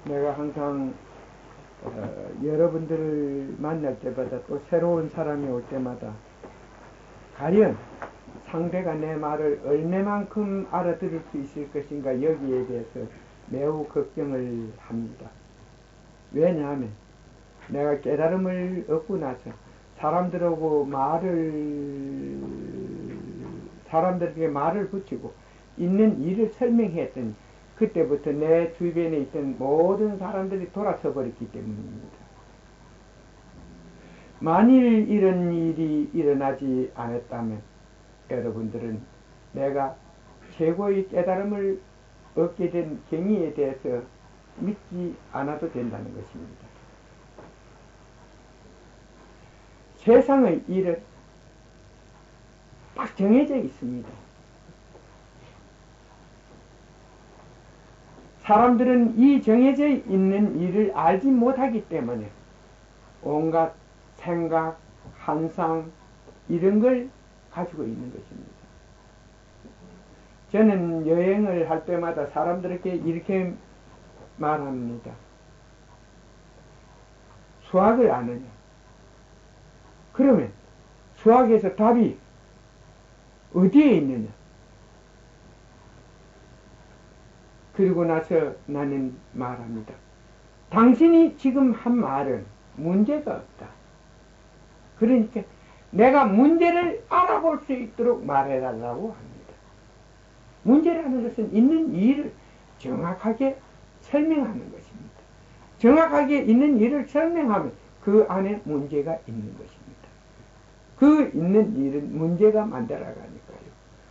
내가 항상 여러분들을 만날 때마다 또 새로운 사람이 올 때마다 과연 상대가 내 말을 얼마만큼 알아들을 수 있을 것인가 여기에 대해서 매우 걱정을 합니다. 왜냐하면 내가 깨달음을 얻고 나서 사람들에게 말을 붙이고 있는 일을 설명했더니 그때부터 내 주변에 있던 모든 사람들이 돌아서 버렸기 때문입니다. 만일 이런 일이 일어나지 않았다면 여러분들은 내가 최고의 깨달음을 얻게 된 경위에 대해서 믿지 않아도 된다는 것입니다. 세상의 일은 딱 정해져 있습니다. 사람들은 이 정해져 있는 일을 알지 못하기 때문에 온갖 생각, 환상 이런 걸 가지고 있는 것입니다. 저는 여행을 할 때마다 사람들에게 이렇게 말합니다. 수학을 아느냐? 그러면 수학에서 답이 어디에 있느냐? 그리고 나서 나는 말합니다. 당신이 지금 한 말은 문제가 없다. 그러니까 내가 문제를 알아볼 수 있도록 말해달라고 합니다. 문제라는 것은 있는 일을 정확하게 설명하는 것입니다. 정확하게 있는 일을 설명하면 그 안에 문제가 있는 것입니다. 그 있는 일은 문제가 만들어가니까요.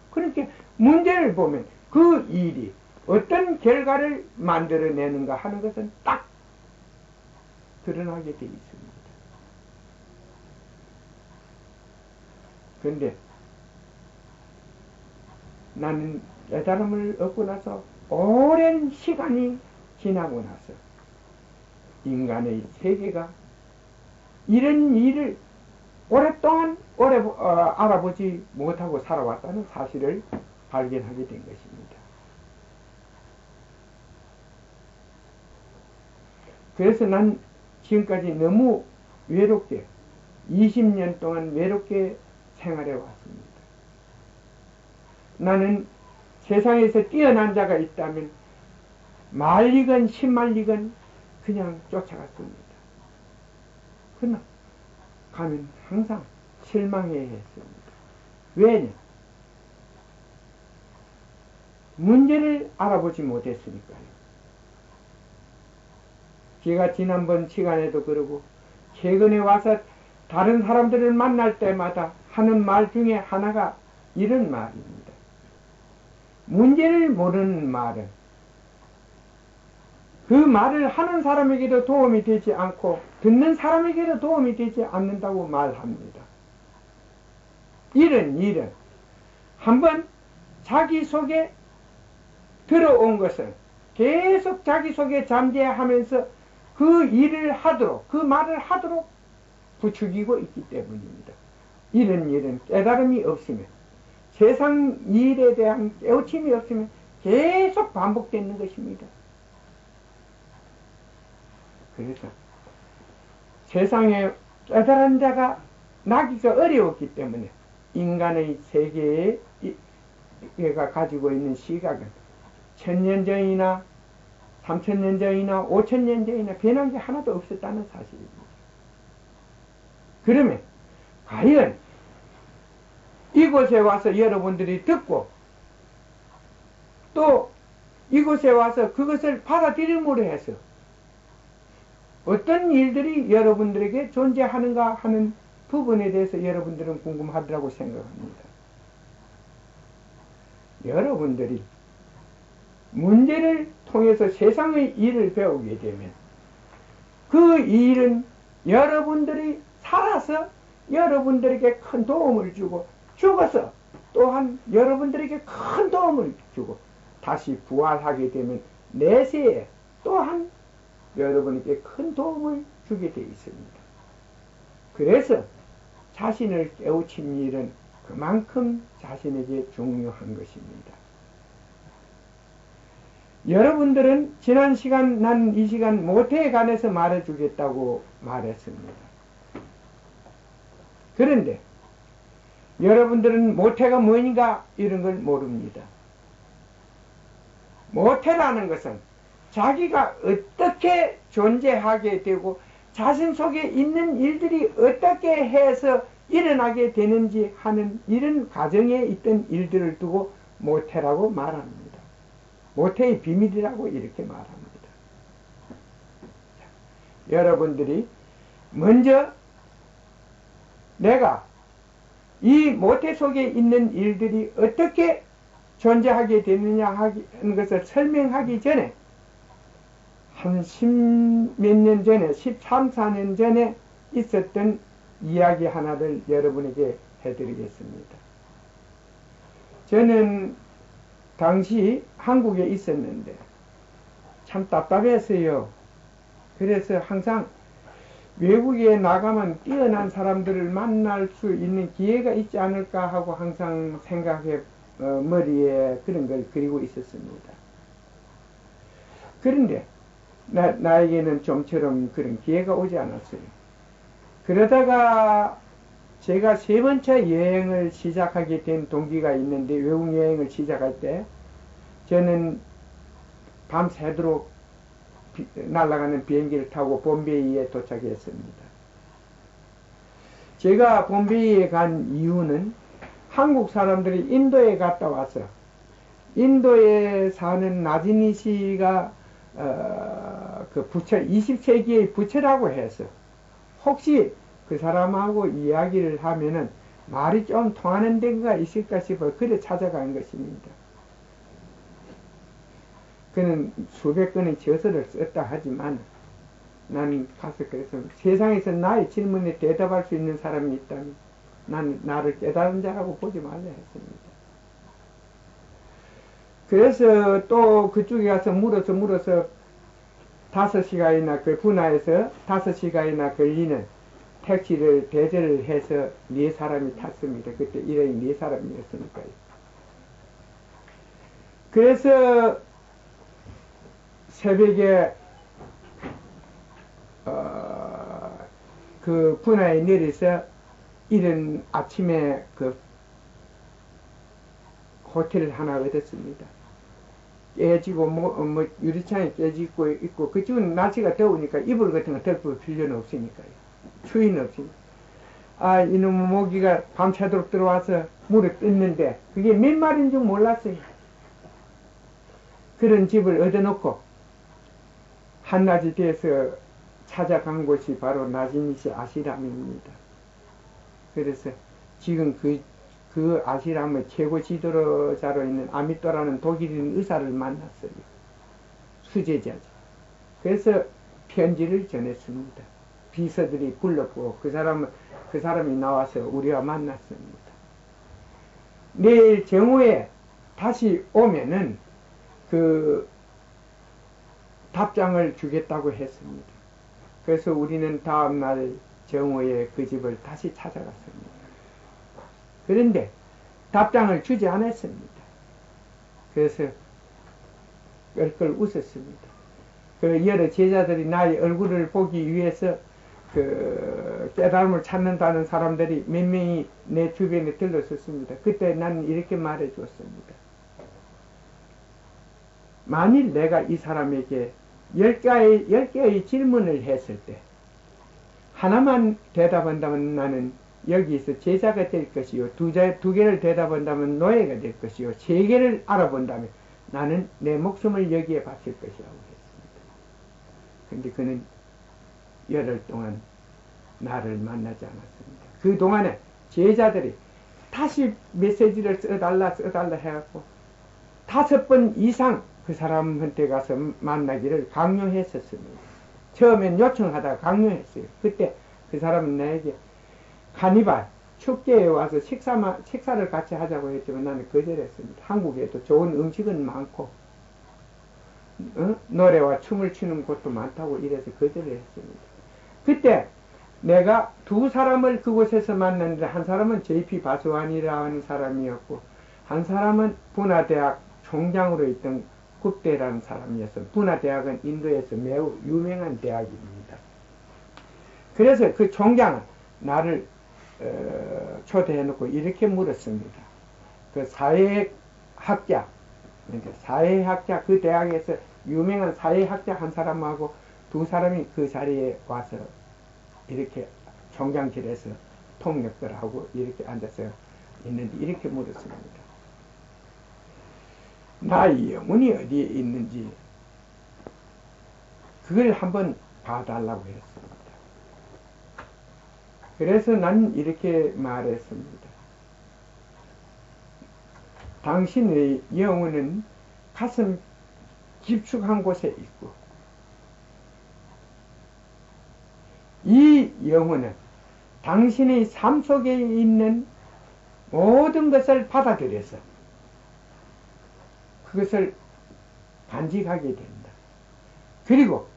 그러니까 문제를 보면 그 일이 어떤 결과를 만들어내는가 하는 것은 딱 드러나게 되어 있습니다. 그런데 나는 깨달음을 얻고 나서 오랜 시간이 지나고 나서 인간의 세계가 이런 일을 오랫동안 알아보지 못하고 살아왔다는 사실을 발견하게 된 것입니다. 그래서 난 지금까지 너무 외롭게 20년 동안 외롭게 생활해 왔습니다. 나는 세상에서 뛰어난 자가 있다면 말리건 10말리건 그냥 쫓아갔습니다. 그러나 가면 항상 실망해 했습니다. 왜냐? 문제를 알아보지 못했으니까요. 제가 지난번 시간에도 그러고 최근에 와서 다른 사람들을 만날 때마다 하는 말 중에 하나가 이런 말입니다. 문제를 모르는 말은 그 말을 하는 사람에게도 도움이 되지 않고 듣는 사람에게도 도움이 되지 않는다고 말합니다. 이런 일은 한번 자기 속에 들어온 것을 계속 자기 속에 잠재하면서 그 일을 하도록, 그 말을 하도록 부추기고 있기 때문입니다. 이런 일은 깨달음이 없으면, 세상 일에 대한 깨우침이 없으면 계속 반복되는 것입니다. 그래서 세상에 깨달은 자가 나기가 어려웠기 때문에 인간의 세계가 가지고 있는 시각은 1000년 전이나 3000년 전이나 5000년 전이나 변한 게 하나도 없었다는 사실입니다. 그러면 과연 이곳에 와서 여러분들이 듣고 또 이곳에 와서 그것을 받아들임으로 해서 어떤 일들이 여러분들에게 존재하는가 하는 부분에 대해서 여러분들은 궁금하더라고 생각합니다. 여러분들이 문제를 통해서 세상의 일을 배우게 되면 그 일은 여러분들이 살아서 여러분들에게 큰 도움을 주고 죽어서 또한 여러분들에게 큰 도움을 주고 다시 부활하게 되면 내세에 또한 여러분에게 큰 도움을 주게 되어 있습니다. 그래서 자신을 깨우친 일은 그만큼 자신에게 중요한 것입니다. 여러분들은 지난 시간, 난 이 시간 모태에 관해서 말해주겠다고 말했습니다. 그런데 여러분들은 모태가 뭔가 이런 걸 모릅니다. 모태라는 것은 자기가 어떻게 존재하게 되고 자신 속에 있는 일들이 어떻게 해서 일어나게 되는지 하는 이런 과정에 있던 일들을 두고 모태라고 말합니다. 모태의 비밀이라고 이렇게 말합니다. 여러분들이 먼저 내가 이 모태 속에 있는 일들이 어떻게 존재하게 되느냐 하는 것을 설명하기 전에 한 10몇 년 전에 13, 14년 전에 있었던 이야기 하나를 여러분에게 해드리겠습니다. 저는 당시 한국에 있었는데 참 답답했어요. 그래서 항상 외국에 나가면 뛰어난 사람들을 만날 수 있는 기회가 있지 않을까 하고 항상 생각해 머리에 그런 걸 그리고 있었습니다. 그런데 나에게는 좀처럼 그런 기회가 오지 않았어요. 그러다가 제가 세 번째 여행을 시작하게 된 동기가 있는데, 외국 여행을 시작할 때 저는 밤새도록 날아가는 비행기를 타고 bombay에 도착했습니다. 제가 bombay에 간 이유는 한국 사람들이 인도에 갔다 와서 인도에 사는 나진이 씨가 그 부처 20세기의 부처라고 해서 혹시 그 사람하고 이야기를 하면은 말이 좀 통하는 데가 있을까 싶어 그래 찾아간 것입니다. 그는 수백 건의 저서를 썼다 하지만 나는 가서 그래서 세상에서 나의 질문에 대답할 수 있는 사람이 있다면 나는 나를 깨달은 자라고 보지 말라 했습니다. 그래서 또 그쪽에 가서 물어서 5시간이나 그 분화해서 5시간이나 걸리는 택시를 대절을 해서 4사람이 탔습니다. 그때 일행이 4사람이었으니까요. 그래서 새벽에 그 분화에 내려서 이른 아침에 그 호텔을 하나 얻었습니다. 깨지고 유리창이 깨지고 있고 그쪽은 날씨가 더우니까 이불 같은 거 덮을 필요는 없으니까요. 추위는 없으니까. 이놈의 모기가 밤새도록 들어와서 물을 뜯는데 그게 몇 마리인 줄 몰랐어요. 그런 집을 얻어놓고 한낮이 돼서 찾아간 곳이 바로 나지니시 아시람입니다. 그래서 지금 그 아시람의 최고 지도자로 있는 아미또라는 독일인 의사를 만났어요. 수제자죠. 그래서 편지를 전했습니다. 비서들이 불렀고 그 사람이 나와서 우리와 만났습니다. 내일 정오에 다시 오면은 그 답장을 주겠다고 했습니다. 그래서 우리는 다음날 정오에 그 집을 다시 찾아갔습니다. 그런데 답장을 주지 않았습니다. 그래서 껄껄 웃었습니다. 그 여러 제자들이 나의 얼굴을 보기 위해서 그 깨달음을 찾는다는 사람들이 몇 명이 내 주변에 들러섰습니다. 그때 나는 이렇게 말해 주었습니다. 만일 내가 이 사람에게 10개의 질문을 했을 때 하나만 대답한다면 나는 여기서 제자가 될 것이요, 두 개를 대답한다면 노예가 될 것이요, 3개를 알아본다면 나는 내 목숨을 여기에 바칠 것이라고 했습니다. 근데 그는 열흘 동안 나를 만나지 않았습니다. 그 동안에 제자들이 다시 메시지를 써달라 해갖고 5번 이상 그 사람한테 가서 만나기를 강요했었습니다. 처음엔 요청하다가 강요했어요. 그때 그 사람은 나에게 카니발 축제에 와서 식사를 같이 하자고 했지만 나는 거절했습니다. 한국에도 좋은 음식은 많고 노래와 춤을 추는 곳도 많다고 이래서 거절을 했습니다. 그때 내가 2사람을 그곳에서 만났는데 한 사람은 J.P. 바수완이라는 사람이었고 한 사람은 분화대학 총장으로 있던 굽대라는 사람이어서 분화대학은 인도에서 매우 유명한 대학입니다. 그래서 그 총장은 나를 초대해놓고 이렇게 물었습니다. 그 사회학자, 그러니까 사회학자, 그 대학에서 유명한 사회학자 한 사람하고 두 사람이 그 자리에 와서 이렇게 총장실에서 통역을 하고 이렇게 앉아서 있는데 이렇게 물었습니다. 나의 영혼이 어디에 있는지 그걸 한번 봐달라고 했습니다. 그래서 난 이렇게 말했습니다. 당신의 영혼은 가슴 깊숙한 곳에 있고 이 영혼은 당신의 삶 속에 있는 모든 것을 받아들여서 그것을 간직하게 된다. 그리고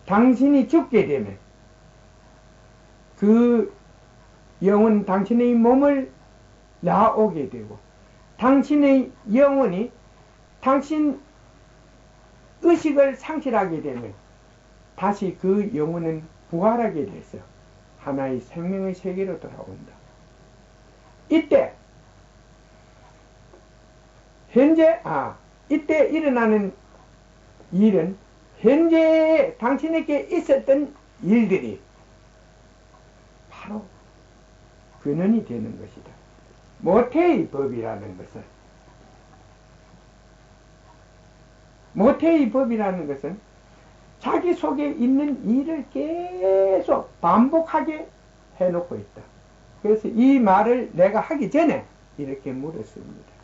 당신이 죽게 되면 그 영혼 당신의 몸을 나오게 되고 당신의 영혼이 당신 의식을 상실하게 되면 다시 그 영혼은 부활하게 돼서 하나의 생명의 세계로 돌아온다. 이때 이때 일어나는 일은 현재 당신에게 있었던 일들이 바로 근원이 되는 것이다. 모태의 법이라는 것은 자기 속에 있는 일을 계속 반복하게 해놓고 있다. 그래서 이 말을 내가 하기 전에 이렇게 물었습니다.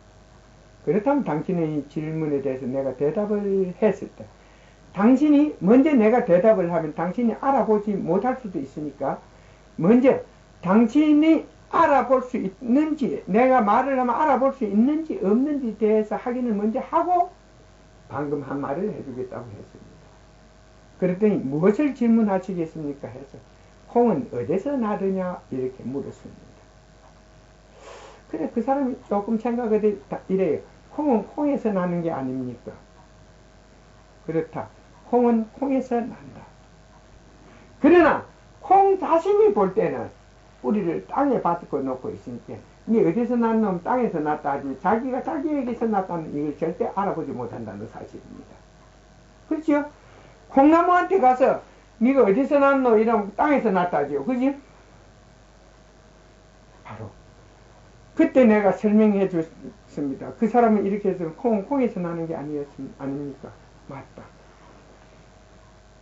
그렇다면 당신의 질문에 대해서 내가 대답을 했을 때 당신이 먼저 내가 대답을 하면 당신이 알아보지 못할 수도 있으니까 먼저 당신이 알아볼 수 있는지 내가 말을 하면 알아볼 수 있는지 없는지 대해서 확인을 먼저 하고 방금 한 말을 해주겠다고 했습니다. 그랬더니 무엇을 질문하시겠습니까 해서 콩은 어디서 나느냐 이렇게 물었습니다. 그래 그 사람이 조금 생각을 이래요. 콩은 콩에서 나는 게 아닙니까? 그렇다. 콩은 콩에서 난다. 그러나 콩 자신이 볼 때는 뿌리를 땅에 받고 놓고 있으니까 니 어디서 난 놈 땅에서 났다 하지 자기가 자기에게서 났다는 이걸 절대 알아보지 못한다는 사실입니다. 그렇죠? 콩나무한테 가서 니가 어디서 났노 이러면 땅에서 났다 하죠. 그지? 바로 그때 내가 설명해 줬습니다. 그 사람은 이렇게 해서 콩은 콩에서 나는 게 아닙니까? 맞다.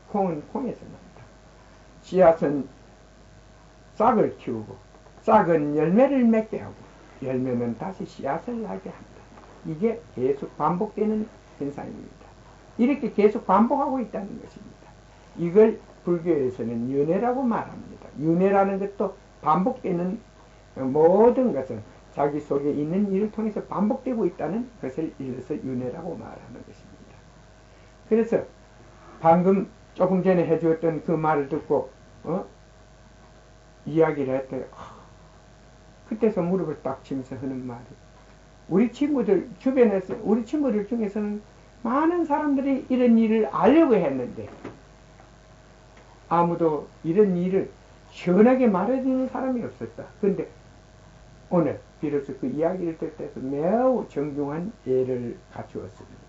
콩은 콩에서 난다. 씨앗은 싹을 키우고 싹은 열매를 맺게 하고 열매는 다시 씨앗을 나게 한다. 이게 계속 반복되는 현상입니다. 이렇게 계속 반복하고 있다는 것입니다. 이걸 불교에서는 윤회라고 말합니다. 윤회라는 것도 반복되는 모든 것은 자기 속에 있는 일을 통해서 반복되고 있다는 것을 일러서 윤회라고 말하는 것입니다. 그래서 방금 조금 전에 해주었던 그 말을 듣고 이야기를 했더니 그때서 무릎을 딱 치면서 하는 말이 우리 친구들 주변에서 우리 친구들 중에서는 많은 사람들이 이런 일을 알려고 했는데 아무도 이런 일을 시원하게 말해주는 사람이 없었다. 그런데 오늘 비로소 그 이야기를 들 때서 매우 정중한 예를 갖추었습니다.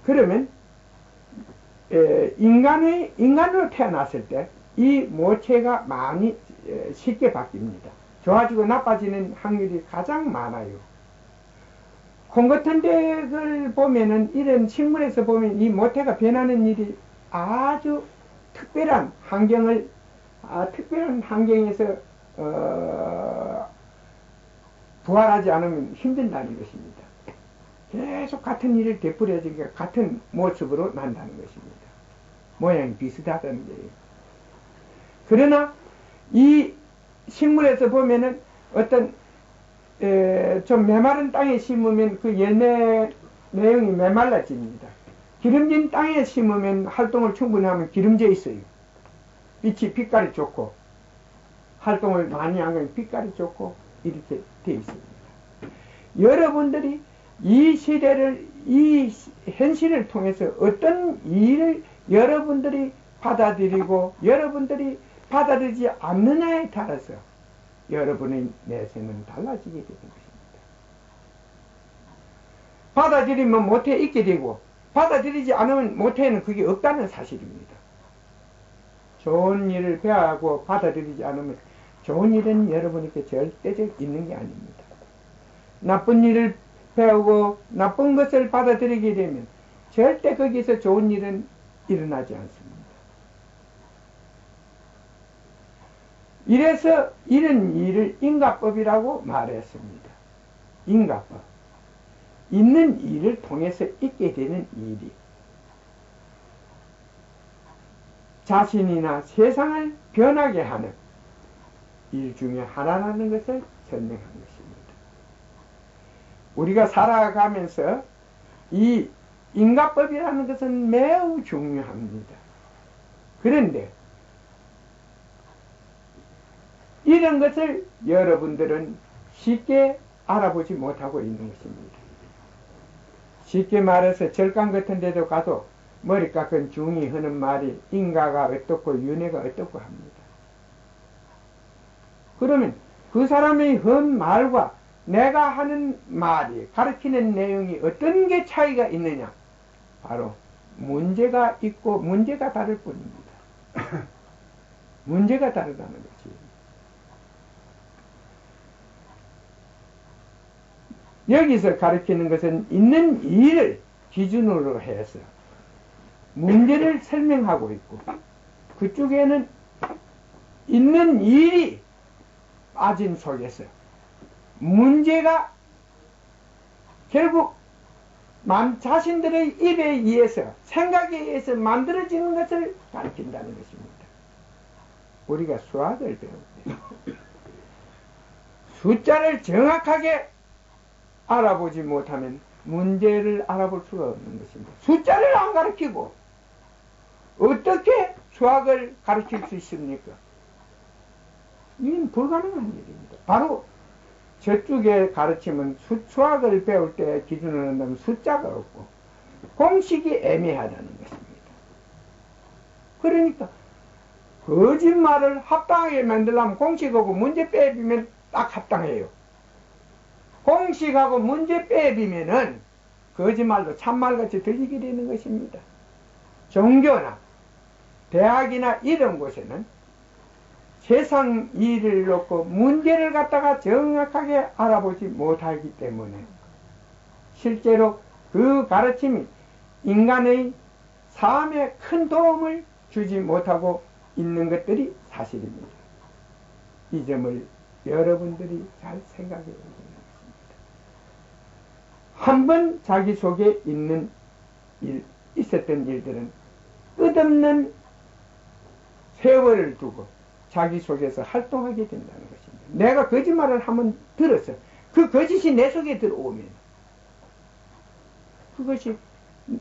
그러면 인간으로 태어났을 때 이 모체가 많이 쉽게 바뀝니다. 좋아지고 나빠지는 확률이 가장 많아요. 콩 같은 데를 보면은 이런 식물에서 보면 이 모태가 변하는 일이 아주 특별한 환경에서 부활하지 않으면 힘든다는 것입니다. 계속 같은 일을 되풀이하니까 같은 모습으로 난다는 것입니다. 모양이 비슷하다는 거예요. 그러나 이 식물에서 보면은 어떤 좀 메마른 땅에 심으면 그 열매 내용이 메말라집니다. 기름진 땅에 심으면 활동을 충분히 하면 기름져 있어요. 빛깔이 좋고 활동을 많이 하면 빛깔이 좋고 이렇게 되어 있습니다. 여러분들이 이 시대를, 이 현실을 통해서 어떤 일을 여러분들이 받아들이고 여러분들이 받아들이지 않느냐에 따라서 여러분의 내세는 달라지게 되는 것입니다. 받아들이면 못해 있게 되고 받아들이지 않으면 못해는 그게 없다는 사실입니다. 좋은 일을 배워하고 받아들이지 않으면 좋은 일은 여러분에게 절대적 있는 게 아닙니다. 나쁜 일을 배우고 나쁜 것을 받아들이게 되면 절대 거기서 좋은 일은 일어나지 않습니다. 이래서 이런 일을 인과법이라고 말했습니다. 인과법. 있는 일을 통해서 있게 되는 일이 자신이나 세상을 변하게 하는 일 중에 하나라는 것을 설명한 것입니다. 우리가 살아가면서 이 인과법이라는 것은 매우 중요합니다. 그런데 이런 것을 여러분들은 쉽게 알아보지 못하고 있는 것입니다. 쉽게 말해서 절간 같은 데도 가도 머리 깎은 중이 하는 말이 인과가 어떻고 윤회가 어떻고 합니다. 그러면 그 사람의 한 말과 내가 하는 말이 가르치는 내용이 어떤 게 차이가 있느냐? 바로 문제가 있고 문제가 다를 뿐입니다. 문제가 다르다는 거지. 여기서 가르치는 것은 있는 일을 기준으로 해서 문제를 설명하고 있고 그쪽에는 있는 일이 빠진 속에서 문제가 결국 자신들의 입에 의해서 생각에 의해서 만들어지는 것을 가르친다는 것입니다. 우리가 수학을 배울 때 숫자를 정확하게 알아보지 못하면 문제를 알아볼 수가 없는 것입니다. 숫자를 안 가르치고 어떻게 수학을 가르칠 수 있습니까? 이건 불가능한 일입니다. 바로 저쪽에 가르치면 수학을 배울 때 기준을 한다면 숫자가 없고 공식이 애매하다는 것입니다. 그러니까 거짓말을 합당하게 만들려면 공식하고 문제 빼비면 딱 합당해요. 공식하고 문제 빼비면은 거짓말도 참말같이 들리게 되는 것입니다. 종교나 대학이나 이런 곳에는 세상 일을 놓고 문제를 갖다가 정확하게 알아보지 못하기 때문에 실제로 그 가르침이 인간의 삶에 큰 도움을 주지 못하고 있는 것들이 사실입니다. 이 점을 여러분들이 잘 생각해 보시기 바랍니다. 한번 자기 속에 있는 있었던 일들은 끝없는 세월을 두고 자기 속에서 활동하게 된다는 것입니다. 내가 거짓말을 한번 들어서 그 거짓이 내 속에 들어오면 그것이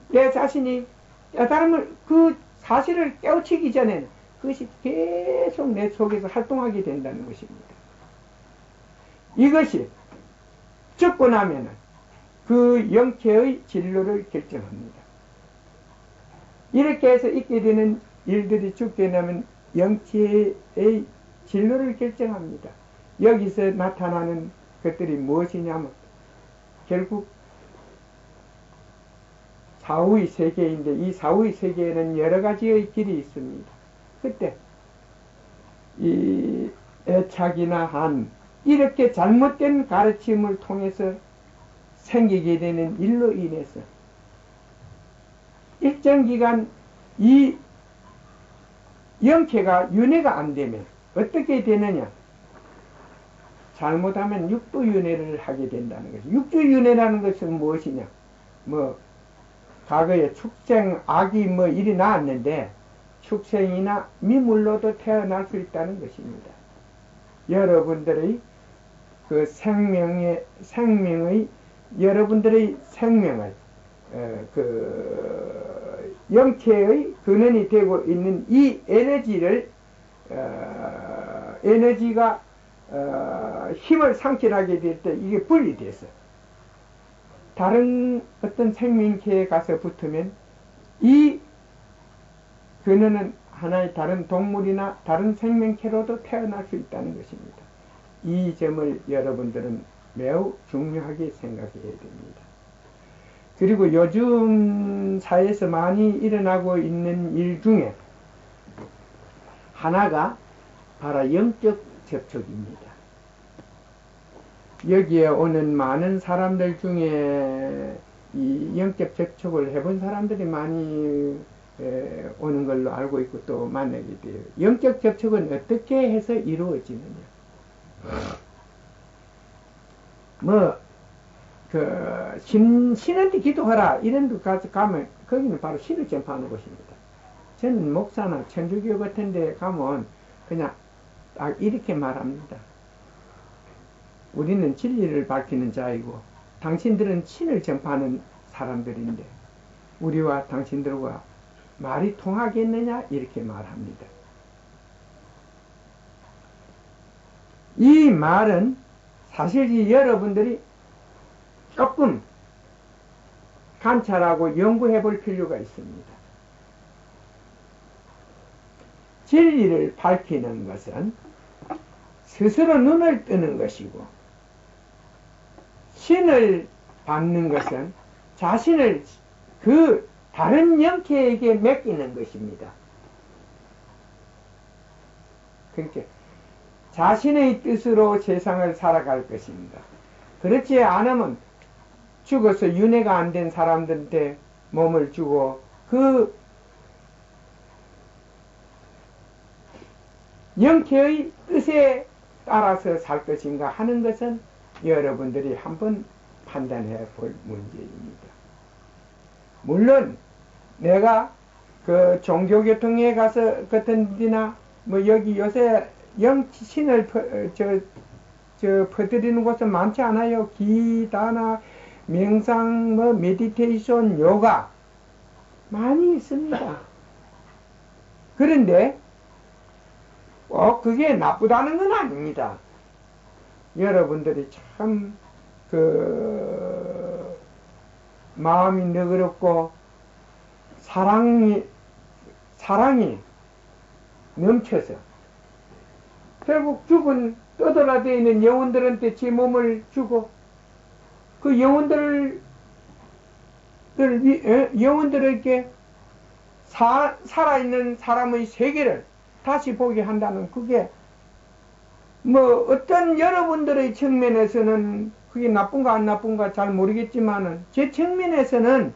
내 자신이 깨달음을 그 사실을 깨우치기 전에는 그것이 계속 내 속에서 활동하게 된다는 것입니다. 이것이 죽고 나면은 그 영체의 진로를 결정합니다. 이렇게 해서 있게 되는 일들이 죽게 되면 영체의 진로를 결정합니다. 여기서 나타나는 것들이 무엇이냐면 결국 사후의 세계인데 이 사후의 세계에는 여러 가지의 길이 있습니다. 그때 이 애착이나 한 이렇게 잘못된 가르침을 통해서 생기게 되는 일로 인해서 일정 기간 이 영체가 윤회가 안 되면 어떻게 되느냐? 잘못하면 육부윤회를 하게 된다는 것이. 육주윤회라는 것은 무엇이냐? 과거에 축생, 아기 일이 나왔는데 축생이나 미물로도 태어날 수 있다는 것입니다. 여러분들의 그 여러분들의 생명을 영체의 근원이 되고 있는 이 에너지를 에너지가 힘을 상실하게 될 때 이게 분리돼서 다른 어떤 생명체에 가서 붙으면 이 그녀는 하나의 다른 동물이나 다른 생명체로도 태어날 수 있다는 것입니다. 이 점을 여러분들은 매우 중요하게 생각해야 됩니다. 그리고 요즘 사회에서 많이 일어나고 있는 일 중에 하나가 바로 영적 접촉입니다. 여기에 오는 많은 사람들 중에 이 영적 접촉을 해본 사람들이 많이 오는 걸로 알고 있고 또 만나게 돼요. 영적 접촉은 어떻게 해서 이루어지느냐? 신한테 기도하라 이런 데 가면 거기는 바로 신을 전파하는 곳입니다. 저는 목사나 천주교 같은 데 가면 그냥 딱 이렇게 말합니다. 우리는 진리를 밝히는 자이고 당신들은 신을 전파하는 사람들인데 우리와 당신들과 말이 통하겠느냐 이렇게 말합니다. 이 말은 사실 여러분들이 조금 관찰하고 연구해 볼 필요가 있습니다. 진리를 밝히는 것은 스스로 눈을 뜨는 것이고 신을 받는 것은 자신을 그 다른 영체에게 맡기는 것입니다. 그러니까 자신의 뜻으로 세상을 살아갈 것입니다. 그렇지 않으면 죽어서 윤회가 안 된 사람들한테 몸을 주고 그 영체의 뜻에 따라서 살 것인가 하는 것은 여러분들이 한번 판단해 볼 문제입니다. 물론 내가 그 종교교통에 가서 같은 데나 뭐 여기 요새 영신을 퍼뜨리는 곳은 많지 않아요. 기다나 명상, 뭐 메디테이션, 요가 많이 있습니다. 그런데 그게 나쁘다는 건 아닙니다. 여러분들이 참 마음이 너그럽고 사랑이 넘쳐서 결국 죽은 떠돌아다니는 있는 영혼들한테 제 몸을 주고 그 영혼들에게 살아있는 사람의 세계를 다시 보게 한다는 그게 뭐 어떤 여러분들의 측면에서는 그게 나쁜가 안 나쁜가 잘 모르겠지만은 제 측면에서는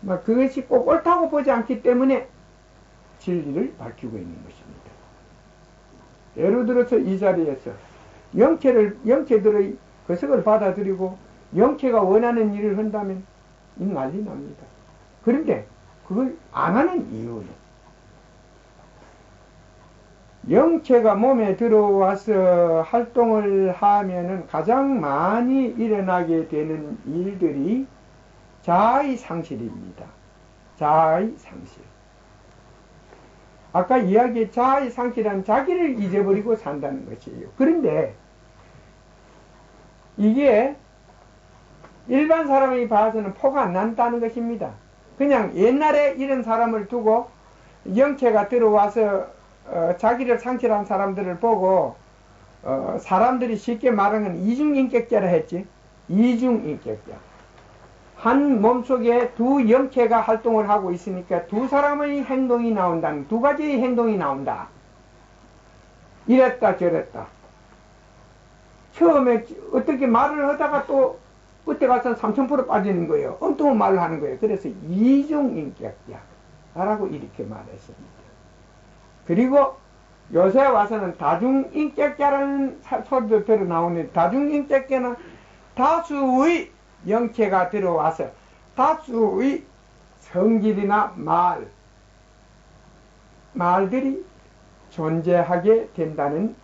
뭐 그것이 꼭 옳다고 보지 않기 때문에 진리를 밝히고 있는 것입니다. 예를 들어서 이 자리에서 영체들의 거석을 받아들이고 영체가 원하는 일을 한다면 이 난리 납니다. 그런데 그걸 안 하는 이유는 영체가 몸에 들어와서 활동을 하면은 가장 많이 일어나게 되는 일들이 자의 상실입니다. 자의 상실. 아까 이야기한 자의 상실은 자기를 잊어버리고 산다는 것이에요. 그런데 이게 일반 사람이 봐서는 포가 안 난다는 것입니다. 그냥 옛날에 이런 사람을 두고 영체가 들어와서 자기를 상실한 사람들을 보고 사람들이 쉽게 말하는 건 이중인격자라 했지. 이중인격자. 한 몸속에 두 영체가 활동을 하고 있으니까 두 사람의 행동이 나온다는 두 가지의 행동이 나온다. 이랬다 저랬다. 처음에 어떻게 말을 하다가 또 그때 가서 3000% 빠지는 거예요. 엉뚱한 말을 하는 거예요. 그래서 이중인격자라고 이렇게 말했습니다. 그리고 요새 와서는 다중인격자라는 소리도 들어 나오는데 다중인격자는 다수의 영체가 들어와서 다수의 성질이나 말들이 존재하게 된다는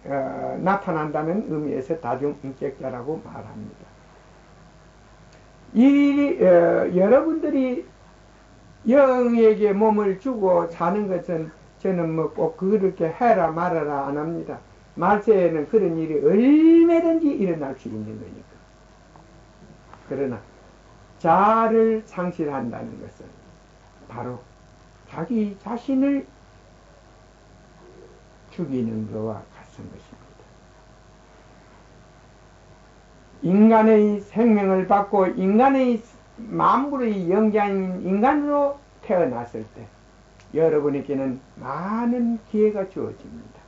나타난다는 의미에서 다중인격자라고 말합니다. 여러분들이 영에게 몸을 주고 사는 것은 저는 뭐 꼭 그렇게 해라 말아라 안 합니다. 말세에는 그런 일이 얼마든지 일어날 수 있는 거니까. 그러나 자아를 상실한다는 것은 바로 자기 자신을 죽이는 것과 같은 것입니다. 인간의 생명을 받고 인간의 만물의 영장인 인간으로 태어났을 때 여러분에게는 많은 기회가 주어집니다.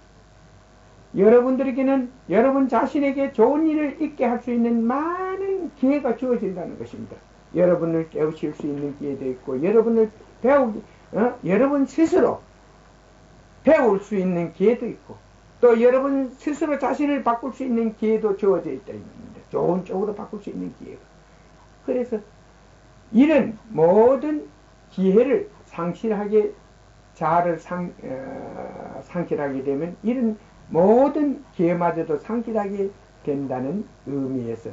여러분들에게는 여러분 자신에게 좋은 일을 있게 할 수 있는 많은 기회가 주어진다는 것입니다. 여러분을 깨우칠 수 있는 기회도 있고 여러분을 여러분 스스로 배울 수 있는 기회도 있고 또 여러분 스스로 자신을 바꿀 수 있는 기회도 주어져 있다. 좋은 쪽으로 바꿀 수 있는 기회가. 그래서 이런 모든 기회를 상실하게 자아를 상실하게 되면 이런 모든 기회마저도 상실하게 된다는 의미에서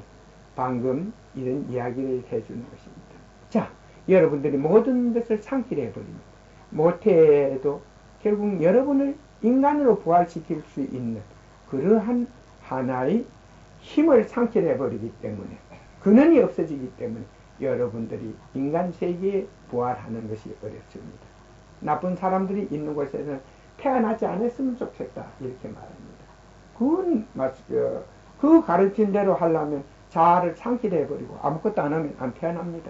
방금 이런 이야기를 해주는 것입니다. 자, 여러분들이 모든 것을 상실해버립니다. 못해도 결국 여러분을 인간으로 부활시킬 수 있는 그러한 하나의 힘을 상실해버리기 때문에 근원이 없어지기 때문에 여러분들이 인간 세계에 부활하는 것이 어렵습니다. 나쁜 사람들이 있는 곳에는 태어나지 않았으면 좋겠다 이렇게 말합니다. 그 가르친 대로 하려면 자아를 상실해버리고 아무것도 안 하면 안 태어납니다.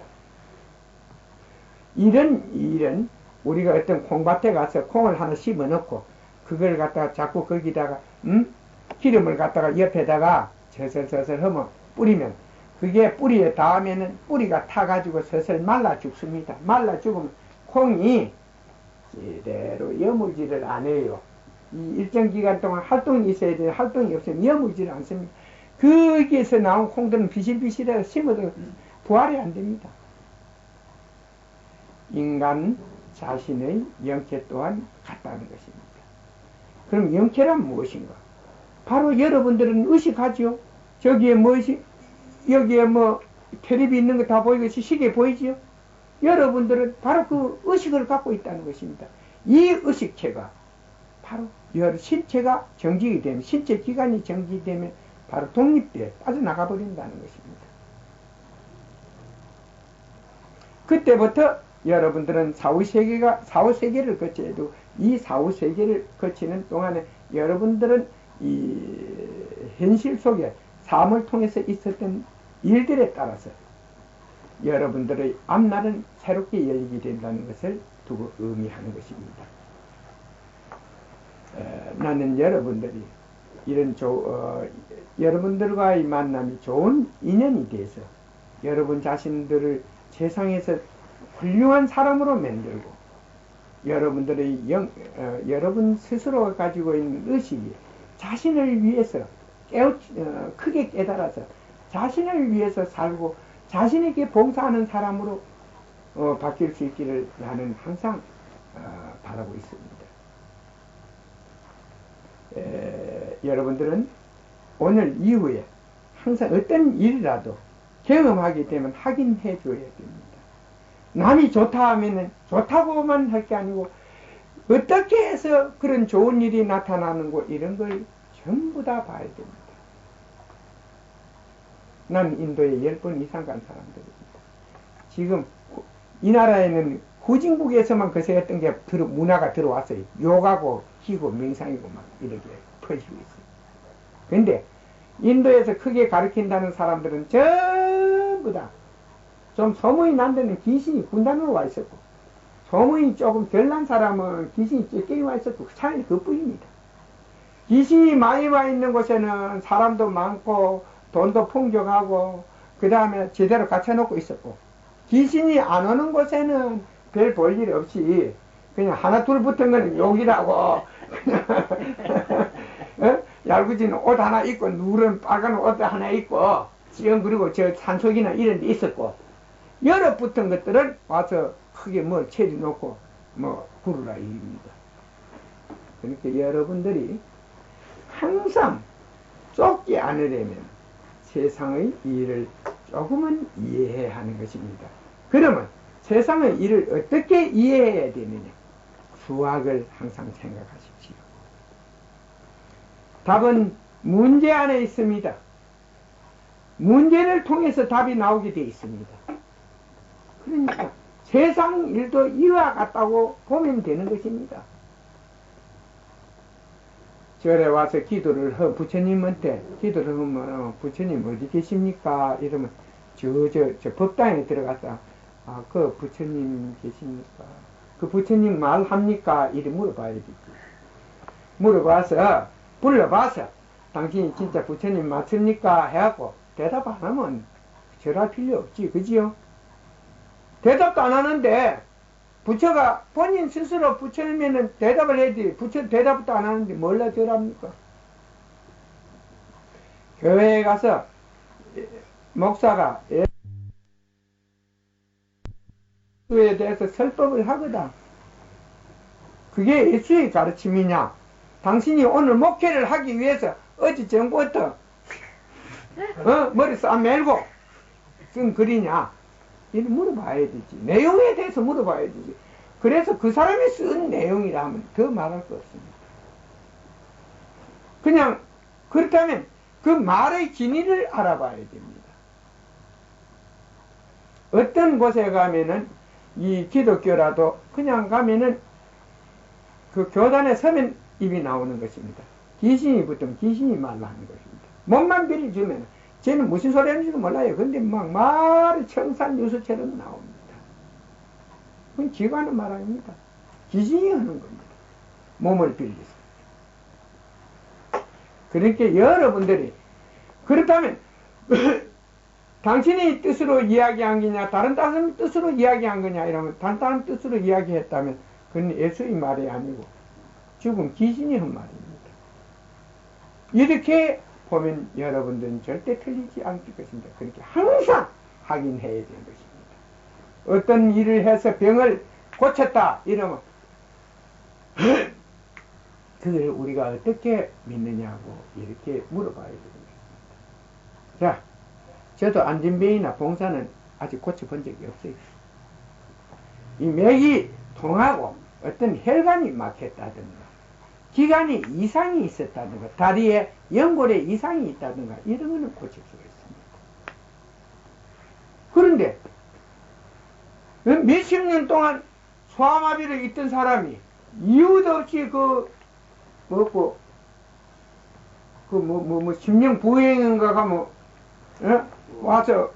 이런 우리가 어떤 콩밭에 가서 콩을 하나 심어 넣고 그걸 갖다가 자꾸 거기다가 기름을 갖다가 옆에다가 서슬서슬 하면 뿌리면 그게 뿌리에 닿으면은 뿌리가 타가지고 서슬 말라 죽습니다. 말라 죽으면 콩이 제대로 여물지를 안 해요. 이 일정 기간 동안 활동이 있어야 되는데 활동이 없으면 여물지를 않습니다. 거기에서 나온 콩들은 비실비실해서 심어도 부활이 안 됩니다. 인간 자신의 영체 또한 같다는 것입니다. 그럼 영체란 무엇인가? 바로 여러분들은 의식하죠. 저기에 무엇이 여기에 뭐 텔레비 있는 거 다 보이고 시계 보이지요? 여러분들은 바로 그 의식을 갖고 있다는 것입니다. 이 의식체가 바로 여러 신체가 정지가 되면 신체 기관이 정지되면 바로 독립돼 빠져나가 버린다는 것입니다. 그때부터 여러분들은 사후세계를 거쳐도 이 사후세계를 거치는 동안에 여러분들은 이 현실 속에 삶을 통해서 있었던 일들에 따라서 여러분들의 앞날은 새롭게 열리게 된다는 것을 두고 의미하는 것입니다. 나는 여러분들이 이런 여러분들과의 만남이 좋은 인연이 돼서 여러분 자신들을 세상에서 훌륭한 사람으로 만들고 여러분들의 여러분 스스로 가지고 있는 의식이 자신을 위해서 크게 깨달아서 자신을 위해서 살고 자신에게 봉사하는 사람으로 바뀔 수 있기를 나는 항상 바라고 있습니다. 여러분들은 오늘 이후에 항상 어떤 일이라도 경험하게 되면 확인해 줘야 됩니다. 남이 좋다 하면은 좋다고만 할 게 아니고 어떻게 해서 그런 좋은 일이 나타나는 거 이런 걸 전부 다 봐야 됩니다. 난 인도에 10번 이상 간 사람들입니다. 지금 이 나라에는 후진국에서만 거세했던 게 문화가 들어왔어요. 욕하고 기고 명상이고 막 이렇게 퍼지고 있어요. 근데 인도에서 크게 가르친다는 사람들은 전부 다 좀 소문이 난 데는 귀신이 군단으로 와 있었고 소문이 조금 덜 난 사람은 귀신이 쫓겨이 와 있었고 차이는 그뿐입니다. 귀신이 많이 와 있는 곳에는 사람도 많고 돈도 풍족하고 그 다음에 제대로 갖춰놓고 있었고 귀신이 안 오는 곳에는 별 볼 일 없이 그냥 하나 둘 붙은 거는 욕이라고 그냥 얄궂은 옷 하나 입고 누런 빨간 옷 하나 입고 지금 그리고 저 산속이나 이런 데 있었고 여러 붙은 것들은 와서 크게 뭐 체리 놓고 뭐 구르라 이깁니다. 그러니까 여러분들이 항상 쫓지 않으려면 세상의 일을 조금은 이해해야 하는 것입니다. 그러면 세상의 일을 어떻게 이해해야 되느냐? 수학을 항상 생각하십시오. 답은 문제 안에 있습니다. 문제를 통해서 답이 나오게 되어 있습니다. 그러니까 세상 일도 이와 같다고 보면 되는 것입니다. 절에 와서 기도를 하 부처님한테 기도를 하면 부처님 어디 계십니까? 이러면 저 법당에 들어가서 그 부처님 계십니까? 그 부처님 말합니까? 이래 물어봐야 되지. 물어봐서 불러봐서 당신이 진짜 부처님 맞습니까? 해갖고 대답 안 하면 절할 필요 없지, 그지요? 대답도 안 하는데 부처가 본인 스스로 부처님에는 대답을 해야지. 부처 대답도 안 하는데 뭘로 절합니까? 교회에 가서 목사가 예수에 대해서 설법을 하거든. 그게 예수의 가르침이냐? 당신이 오늘 목회를 하기 위해서 어제 전부터 머리 싸매고 쓴 글이냐? 이를 물어봐야 되지. 내용에 대해서 물어봐야 되지. 그래서 그 사람이 쓴 내용이라 하면 더 말할 수 없습니다. 그냥 그렇다면 그 말의 진위를 알아봐야 됩니다. 어떤 곳에 가면은 이 기독교라도 그냥 가면은 그 교단에 서면 입이 나오는 것입니다. 귀신이 붙으면 귀신이 말로 하는 것입니다. 몸만 빌어주면 쟤는 무슨 소리 하는지도 몰라요. 근데 막 말이 청산유수처럼 나옵니다. 그건 지가 하는 말 아닙니다. 귀신이 하는 겁니다. 몸을 빌려서. 그러니까 여러분들이 그렇다면 당신이 뜻으로 이야기한 거냐 다른 사람 뜻으로 이야기한 거냐 이러면 다른 뜻으로 이야기했다면 그건 예수의 말이 아니고 죽은 귀신이 한 말입니다. 이렇게 보면 여러분들은 절대 틀리지 않을 것입니다. 그렇게 항상 확인해야 되는 것입니다. 어떤 일을 해서 병을 고쳤다 이러면 그걸 우리가 어떻게 믿느냐고 이렇게 물어봐야 되는 것입니다. 자, 저도 안진병이나 봉사는 아직 고쳐본 적이 없어요. 이 맥이 통하고 어떤 혈관이 막혔다든가 기관이 이상이 있었다든가 다리에 연골에 이상이 있다든가 이런 거는 고칠 수가 있습니다. 그런데 몇십 년 동안 소아마비로 있던 사람이 이유도 없이 심령부행인가 뭐 와서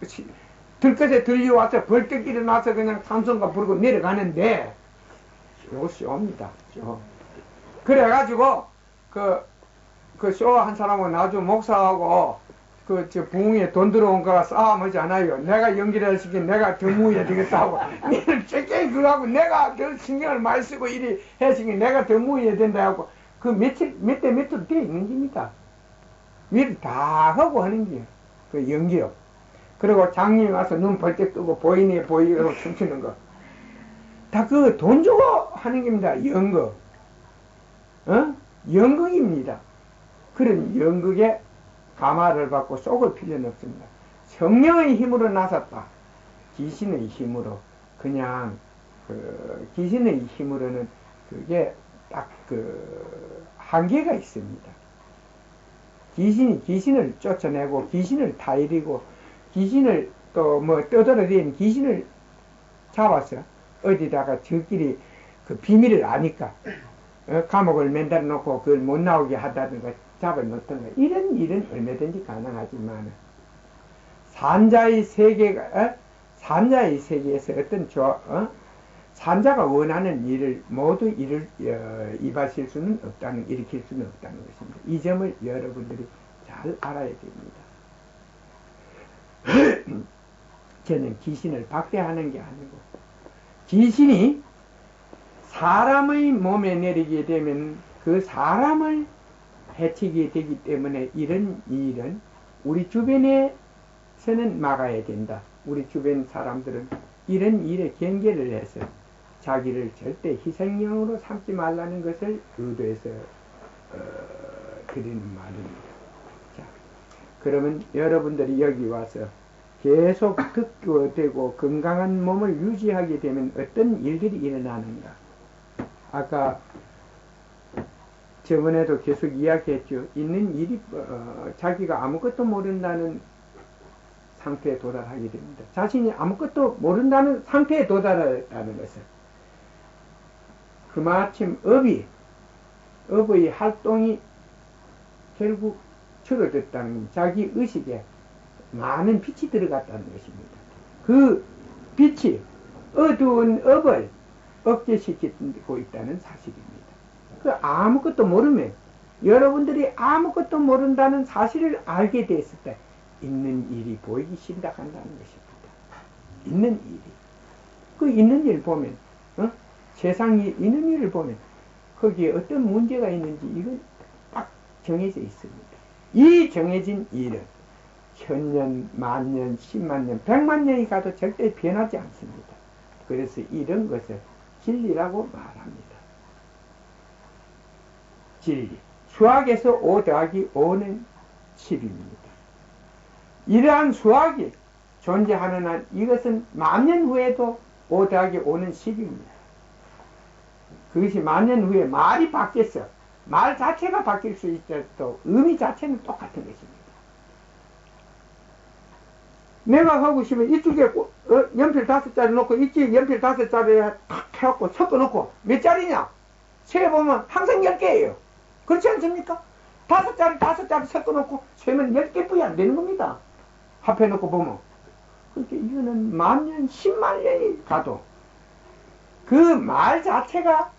들것에 들려와서 벌떡 일어나서 그냥 찬송가 부르고 내려가는데 쇼입니다. 쇼. 그래가지고 그 쇼 한 사람은 나중 목사하고 저 부흥에 돈 들어온 거가 싸움하지 않아요. 내가 연기를 시킨 내가 더 무해야 되겠다 하고 니는 쬐끼 그거 하고 내가 더 신경을 많이 쓰고 이리 해시기 내가 더 무해야 된다 하고 그 몇 대 몇으로 되어 있는 겁니다. 일을 다 하고 하는 게 그 연기요. 그리고 장님이 와서 눈 벌떡 뜨고 보이네 보이고 춤추는 거. 다 그 돈 주고 하는 겁니다. 연극. 연극입니다. 그런 연극에 가마를 받고 쏙을 필요는 없습니다. 성령의 힘으로 나섰다. 귀신의 힘으로 그냥 귀신의 힘으로는 그게 딱 한계가 있습니다. 귀신이 귀신을 쫓아내고 귀신을 타이리고 귀신을 또 떠돌아다니는 귀신을 잡아서 어디다가 저끼리 그 비밀을 아니까 감옥을 맨달아 놓고 그걸 못 나오게 하다든가 잡아 놓던가 이런 일은 얼마든지 가능하지만 산자의 세계가 산자의 세계에서 어떤 산자가 원하는 일을 모두 이바실 수는 없다는 일으킬 수는 없다는 것입니다. 이 점을 여러분들이 잘 알아야 됩니다. 저는 귀신을 박대하는 게 아니고 귀신이 사람의 몸에 내리게 되면 그 사람을 해치게 되기 때문에 이런 일은 우리 주변에서는 막아야 된다. 우리 주변 사람들은 이런 일에 경계를 해서 자기를 절대 희생양으로 삼지 말라는 것을 의도해서 드리는 말입니다. 자, 그러면 여러분들이 여기 와서 계속 득되고 건강한 몸을 유지하게 되면 어떤 일들이 일어나는가? 아까 저번에도 계속 이야기했죠. 있는 일이 자기가 아무것도 모른다는 상태에 도달하게 됩니다. 자신이 아무것도 모른다는 상태에 도달했다는 것은 그마침 업의 활동이 결국 줄어들었다는, 자기 의식에 많은 빛이 들어갔다는 것입니다. 그 빛이 어두운 업을 억제시키고 있다는 사실입니다. 그 아무것도 모르면, 여러분들이 아무것도 모른다는 사실을 알게 됐을 때 있는 일이 보이기 시작한다는 것입니다. 있는 일이. 그 있는 일 보면, 세상이 있는 일을 보면 거기에 어떤 문제가 있는지 이건 딱 정해져 있습니다. 이 정해진 일은 천년, 만년, 10만년, 100만년이 가도 절대 변하지 않습니다. 그래서 이런 것을 진리라고 말합니다. 진리. 수학에서 5 더하기 5는 10입니다. 이러한 수학이 존재하는 한 이것은 만년 후에도 5 더하기 5는 10입니다. 그것이 만년 후에 말이 바뀌었어. 말 자체가 바뀔 수 있어도 의미 자체는 똑같은 것입니다. 내가 하고 싶으면 이쪽에 연필 5자리 놓고 이쪽에 연필 5자리에 탁 해갖고 섞어놓고 몇 자리냐? 세어보면 항상 10개예요. 그렇지 않습니까? 5자리 섞어놓고 세면 10개뿐이 안 되는 겁니다. 합해놓고 보면. 그러니까 이거는 만년, 10만년이 가도 그 말 자체가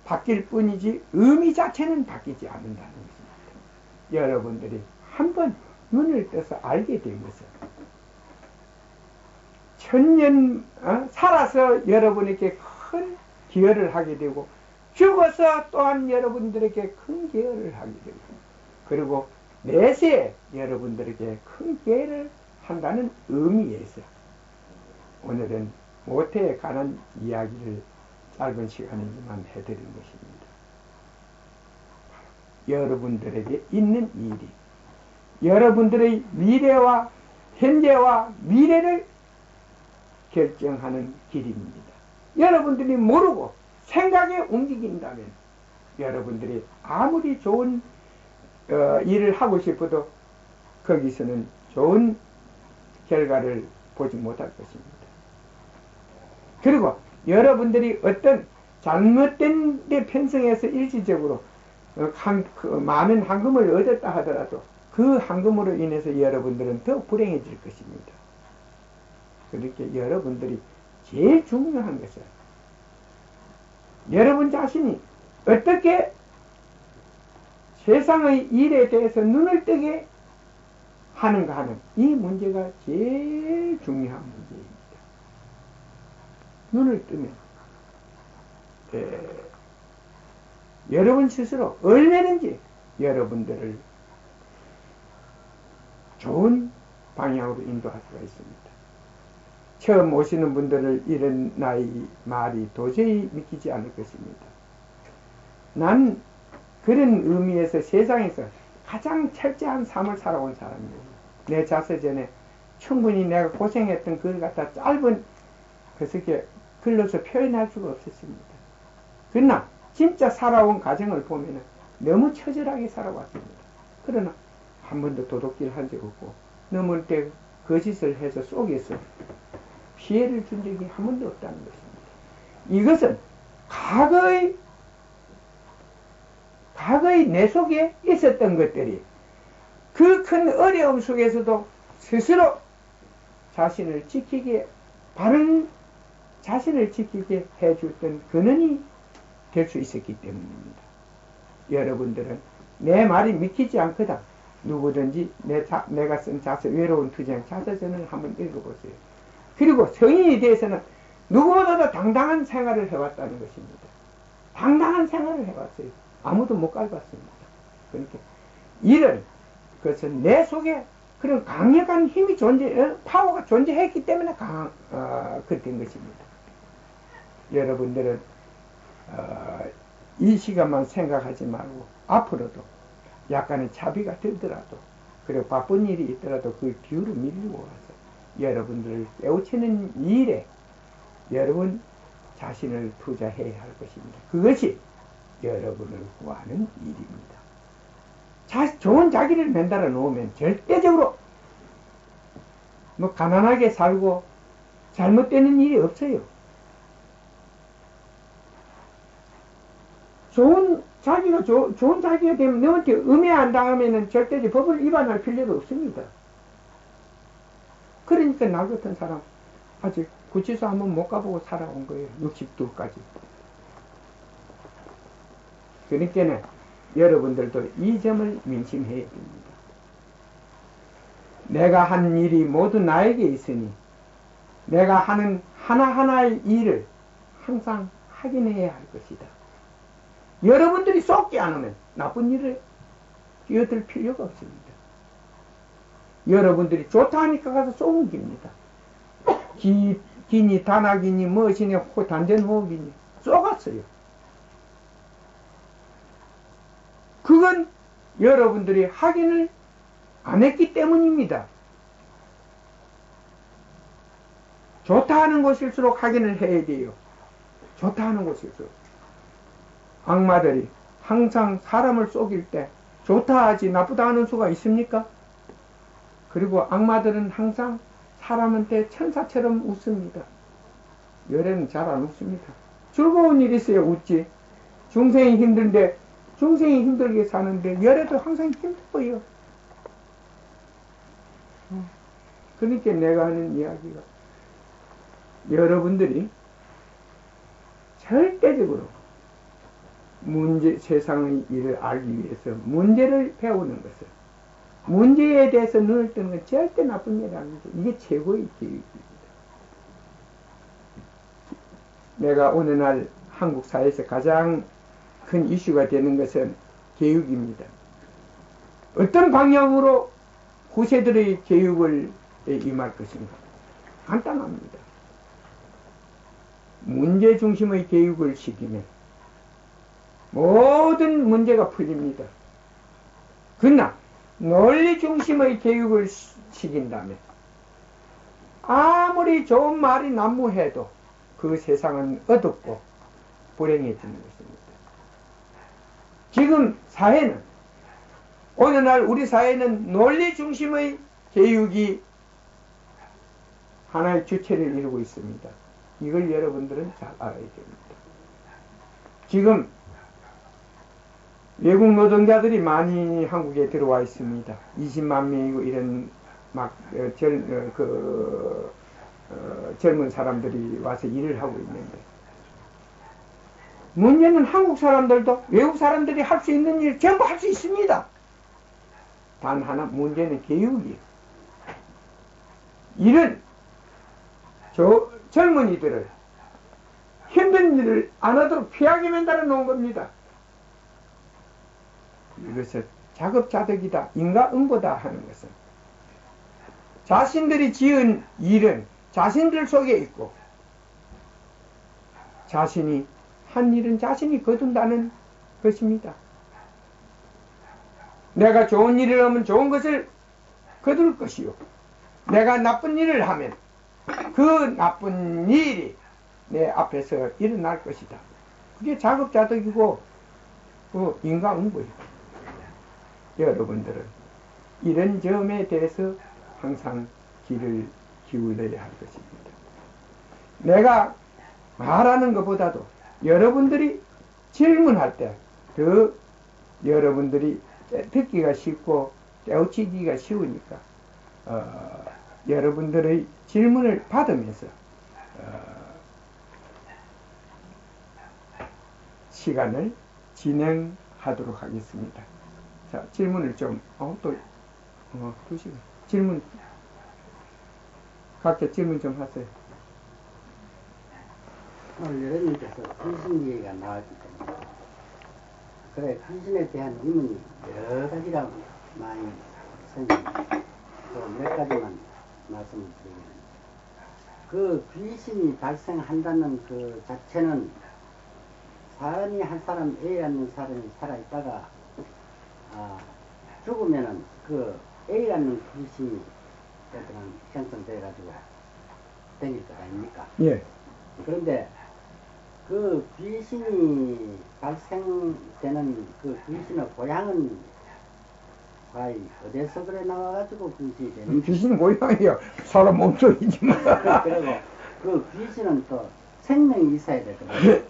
바뀔 뿐이지 의미 자체는 바뀌지 않는다는 것입니다. 여러분들이 한번 눈을 떠서 알게 된 것은 천년 살아서 여러분에게 큰 기여를 하게 되고 죽어서 또한 여러분들에게 큰 기여를 하게 되고 그리고 내세 여러분들에게 큰 기여를 한다는 의미에서 오늘은 모태에 관한 이야기를 짧은 시간이지만 해드린 것입니다. 여러분들에게 있는 일이 여러분들의 미래와 현재와 미래를 결정하는 길입니다. 여러분들이 모르고 생각에 움직인다면 여러분들이 아무리 좋은 일을 하고 싶어도 거기서는 좋은 결과를 보지 못할 것입니다. 그리고 여러분들이 어떤 잘못된 데 편성해서 일시적으로 많은 황금을 얻었다 하더라도 그 황금으로 인해서 여러분들은 더 불행해질 것입니다. 그렇게 여러분들이 제일 중요한 것은 여러분 자신이 어떻게 세상의 일에 대해서 눈을 뜨게 하는가 하는 이 문제가 제일 중요한 문제입니다. 눈을 뜨면 여러분 스스로 얼마든지 여러분들을 좋은 방향으로 인도할 수가 있습니다. 처음 오시는 분들을 이런 나이 말이 도저히 믿기지 않을 것입니다. 난 그런 의미에서 세상에서 가장 철저한 삶을 살아온 사람이에요. 내 자서 전에 충분히 내가 고생했던 그걸 갖다 짧은 그렇게 글로서 표현할 수가 없었습니다. 그러나 진짜 살아온 과정을 보면 너무 처절하게 살아왔습니다. 그러나 한 번도 도둑질 한 적 없고 넘을 때 거짓을 해서 속에서 피해를 준 적이 한 번도 없다는 것입니다. 이것은 과거의 내 속에 있었던 것들이 그 큰 어려움 속에서도 스스로 자신을 지키게 바른 자신을 지키게 해줬던 근원이 될 수 있었기 때문입니다. 여러분들은 내 말이 믿기지 않거든 누구든지 내가 쓴 자서 외로운 투쟁 자서전을 한번 읽어보세요. 그리고 성인이 대해서는 누구보다도 당당한 생활을 해왔다는 것입니다. 당당한 생활을 해왔어요. 아무도 못 밟았습니다. 그러니까 이런 것은 내 속에 그런 강력한 힘이 파워가 존재했기 때문에 그렇게 된 것입니다. 여러분들은 이 시간만 생각하지 말고 앞으로도 약간의 차비가 들더라도 그리고 바쁜 일이 있더라도 그 뒤로 밀리고 와서 여러분들을 깨우치는 일에 여러분 자신을 투자해야 할 것입니다. 그것이 여러분을 구하는 일입니다. 좋은 자기를 만들어 놓으면 절대적으로 뭐 가난하게 살고 잘못되는 일이 없어요. 좋은 자기가 되면 너한테 음해 안 당하면은 절대로 법을 위반할 필요가 없습니다. 그러니까 나 같은 사람 아직 구치소 한번 못 가보고 살아온 거예요. 62까지. 그러니까는 여러분들도 이 점을 명심해야 됩니다. 내가 한 일이 모두 나에게 있으니 내가 하는 하나하나의 일을 항상 확인해야 할 것이다. 여러분들이 쏟지 않으면 나쁜 일을 끼어들 필요가 없습니다. 여러분들이 좋다 하니까 가서 쏘는 겁니다. 기니 단학이니 무엇이니 단전호흡이니 쏘갔어요. 그건 여러분들이 확인을 안 했기 때문입니다. 좋다 하는 곳일수록 확인을 해야 돼요. 좋다 하는 곳일수록. 악마들이 항상 사람을 속일 때 좋다 하지 나쁘다 하는 수가 있습니까? 그리고 악마들은 항상 사람한테 천사처럼 웃습니다. 열애는 잘 안 웃습니다. 즐거운 일 있어야 웃지. 중생이 힘든데 중생이 힘들게 사는데 열애도 항상 힘들어요. 그러니까 내가 하는 이야기가 여러분들이 절대적으로 세상의 일을 알기 위해서 문제를 배우는 것을 문제에 대해서 눈을 뜨는 건 절대 나쁜 일이 아닙니다. 이게 최고의 교육입니다. 내가 오늘날 한국 사회에서 가장 큰 이슈가 되는 것은 교육입니다. 어떤 방향으로 후세들의 교육을 임할 것인가? 간단합니다. 문제 중심의 교육을 시키면 모든 문제가 풀립니다. 그러나 논리 중심의 교육을 시킨다면 아무리 좋은 말이 난무해도 그 세상은 어둡고 불행해지는 것입니다. 지금 사회는 오늘날 우리 사회는 논리 중심의 교육이 하나의 주체를 이루고 있습니다. 이걸 여러분들은 잘 알아야 됩니다. 지금 외국 노동자들이 많이 한국에 들어와 있습니다. 20만 명이고 이런 젊은 사람들이 와서 일을 하고 있는데 문제는 한국 사람들도 외국 사람들이 할 수 있는 일 전부 할 수 있습니다. 단 하나 문제는 교육이에요. 이런 젊은이들을 힘든 일을 안 하도록 피하게 만들어 놓은 겁니다. 이것은 자급자득이다, 인과응보다 하는 것은 자신들이 지은 일은 자신들 속에 있고 자신이 한 일은 자신이 거둔다는 것입니다. 내가 좋은 일을 하면 좋은 것을 거둘 것이요. 내가 나쁜 일을 하면 그 나쁜 일이 내 앞에서 일어날 것이다. 그게 자급자득이고 그 인과응보이다. 여러분들은 이런 점에 대해서 항상 귀를 기울여야 할 것입니다. 내가 말하는 것보다도 여러분들이 질문할 때 더 여러분들이 듣기가 쉽고 깨우치기가 쉬우니까 여러분들의 질문을 받으면서 시간을 진행하도록 하겠습니다. 자, 질문을 좀, 2시간. 질문, 각자 질문 좀 하세요. 오늘 여러분께서 귀신 얘기가 나왔기 때문에, 그래, 귀신에 대한 의문이 여러 가지가 많이 생깁니다. 몇 가지만 말씀을 드리면, 그 귀신이 발생한다는 그 자체는 사람이 한 사람, A라는 사람이 살아있다가 죽으면은 그 A라는 귀신이 그냥 형성돼가지고 댕길 것 아닙니까? 예. 그런데 그 귀신이 발생되는 그 귀신의 고향은 아이, 어디서 그래 나와가지고 귀신이 되는 귀신 모양이요. 사람 몸속이지만. 그리고 그 귀신은 또 생명이 있어야 되거든요.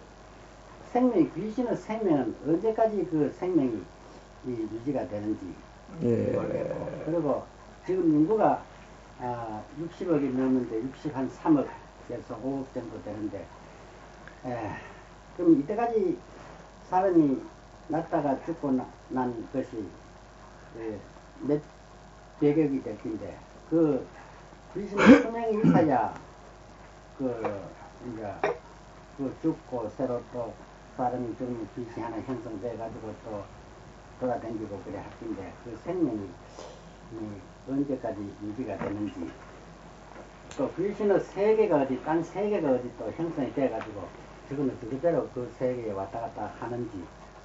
귀신의 생명은 언제까지 그 생명이 유지가 되는지. 예. 그리고 지금 인구가 60억이 넘는데 63억에서 5억 정도 되는데, 그럼 이때까지 사람이 났다가 죽고 난 것이 몇 백억이 될 텐데, 그 귀신의 수명이 있어야 이제 죽고 새로 또 사람이 죽으면 귀신이 하나 형성돼 가지고 또 돌아다니고 그래 할텐데, 그 생명이 언제까지 유지가 되는지, 또 귀신의 세계가 어디, 땅 세계가 어디 또 형성이 돼 가지고 저거는 그대로 그 세계에 왔다 갔다 하는지,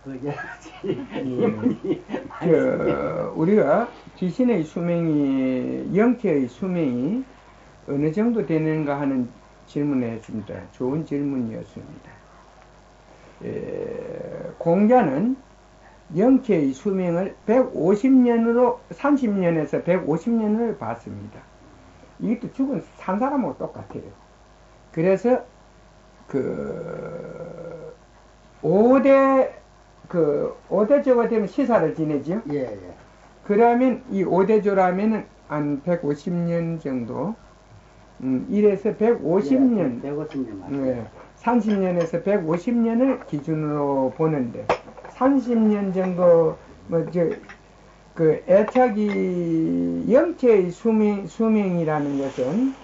그 여러 가지 의문이 많이 있습니다. 우리가 귀신의 수명이, 영체의 수명이 어느 정도 되는가 하는 질문을 했습니다. 좋은 질문이었습니다. 공자는 영체의 수명을 150년으로 30년에서 150년을 봤습니다. 이것도 죽은 산 사람하고 똑같아요. 그래서 그 5대조가 되면 시사를 지내죠. 예. 그러면 이 5대조라면은 한 150년 정도, 이래서 150년, 150년 맞아요. 30년에서 150년을 기준으로 보는데, 30년 정도, 그 애착이, 영체의 수명이라는 것은,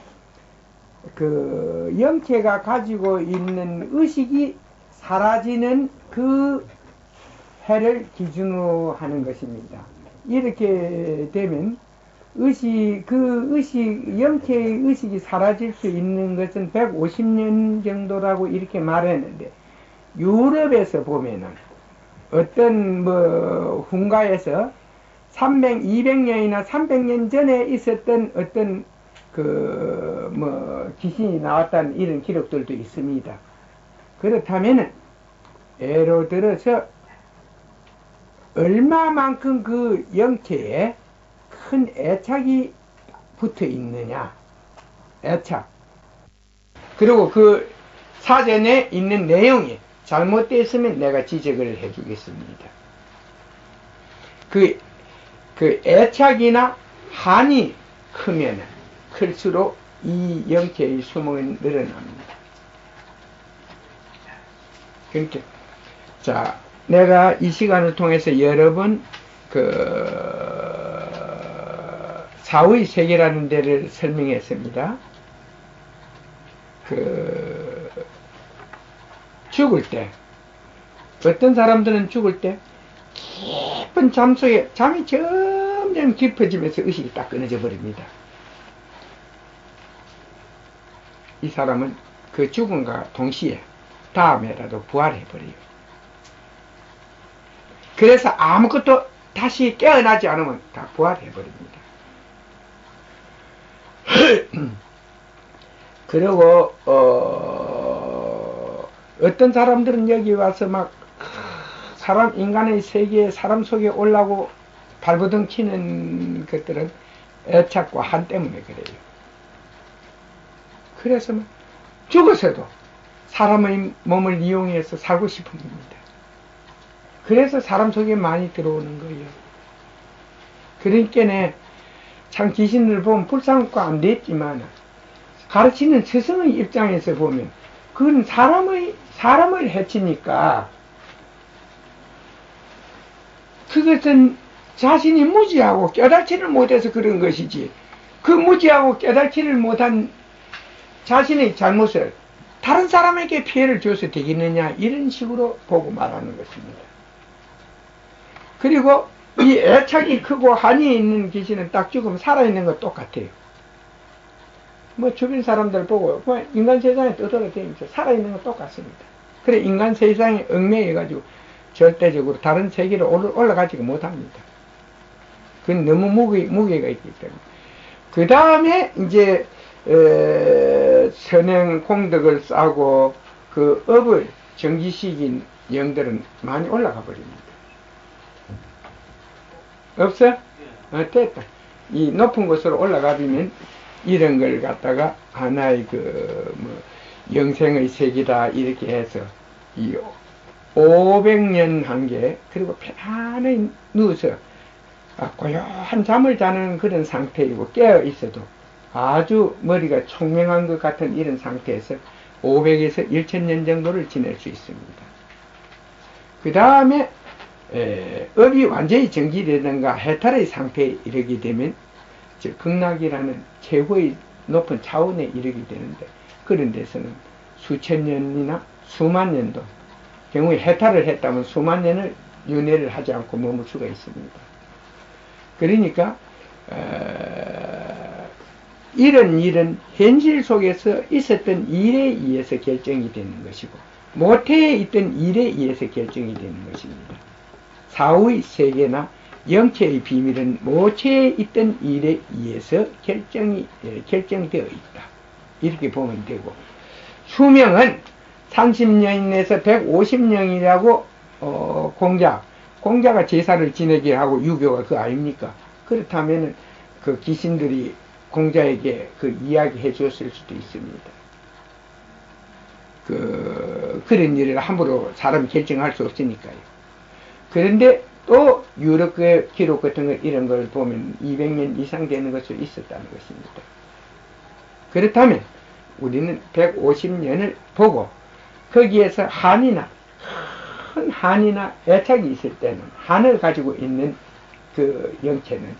그 영체가 가지고 있는 의식이 사라지는 그 해를 기준으로 하는 것입니다. 이렇게 되면 영체의 의식이 사라질 수 있는 것은 150년 정도라고 이렇게 말했는데, 유럽에서 보면은 어떤 훈가에서 200년이나 300년 전에 있었던 어떤 귀신이 나왔다는 이런 기록들도 있습니다. 그렇다면은 예를 들어서 얼마만큼 그 영체에 큰 애착이 붙어 있느냐, 애착. 그리고 그 사전에 있는 내용이 잘못되어 있으면 내가 지적을 해주겠습니다. 그 애착이나 한이 크면은 클수록 이 영체의 수명은 늘어납니다. 그러니까, 자, 내가 이 시간을 통해서 여러 번 사의 세계라는 데를 설명했습니다. 죽을 때, 어떤 사람들은 죽을 때 깊은 잠 속에 잠이 점점 깊어지면서 의식이 딱 끊어져 버립니다. 이 사람은 그 죽음과 동시에 다음에라도 부활해버려요. 그래서 아무것도 다시 깨어나지 않으면 다 부활해버립니다. 그리고 어떤 사람들은 여기 와서 막 인간의 세계에 사람 속에 올라고 발버둥 치는 것들은 애착과 한 때문에 그래요. 그래서 죽어서도 사람의 몸을 이용해서 살고 싶은 겁니다. 그래서 사람 속에 많이 들어오는 거예요. 그러니까 참 귀신을 보면 불쌍과 안 됐지만, 가르치는 스승의 입장에서 보면 그건 사람을 해치니까 그것은 자신이 무지하고 깨닫지를 못해서 그런 것이지, 그 무지하고 깨닫지를 못한 자신의 잘못을 다른 사람에게 피해를 줘서 되겠느냐, 이런 식으로 보고 말하는 것입니다. 그리고 이 애착이 크고 한이 있는 귀신은 딱 죽으면 살아있는 거 똑같아요. 주변 사람들 보고 인간 세상에 떠돌아다니면서 살아있는 거 똑같습니다. 그래, 인간 세상에 얽매여가지고 절대적으로 다른 세계로 올라가지가 못합니다. 그건 너무 무게가 있기 때문에. 그 다음에 이제 선행 공덕을 쌓고 그 업을 정지시킨 영들은 많이 올라가 버립니다. 없어? 됐다. 이 높은 곳으로 올라가면 이런 걸 갖다가 하나의 영생의 색이다 이렇게 해서 이 500년 한 게, 그리고 편안히 누워서 고요한 잠을 자는 그런 상태이고, 깨어 있어도 아주 머리가 총명한 것 같은 이런 상태에서 500에서 1000년 정도를 지낼 수 있습니다. 그 다음에 업이 완전히 정지되든가 해탈의 상태에 이르게 되면 극락이라는 최고의 높은 차원에 이르게 되는데, 그런 데서는 수천 년이나 수만 년도, 경우에 해탈을 했다면 수만 년을 윤회를 하지 않고 머물 수가 있습니다. 그러니까 이런 일은 현실 속에서 있었던 일에 의해서 결정이 되는 것이고, 모태에 있던 일에 의해서 결정이 되는 것입니다. 사후의 세계나 영체의 비밀은 모체에 있던 일에 의해서 결정되어 있다. 이렇게 보면 되고, 수명은 30년에서 150년이라고 공자가 제사를 지내게 하고 유교가 그 아닙니까? 그렇다면 그 귀신들이 공자에게 그 이야기해 줬을 수도 있습니다. 그런 일을 함부로 사람이 결정할 수 없으니까요. 그런데 또 유럽의 기록 같은 거, 이런 걸 보면 200년 이상 되는 것을 있었다는 것입니다. 그렇다면 우리는 150년을 보고 거기에서 큰 한이나 애착이 있을 때는, 한을 가지고 있는 그 영체는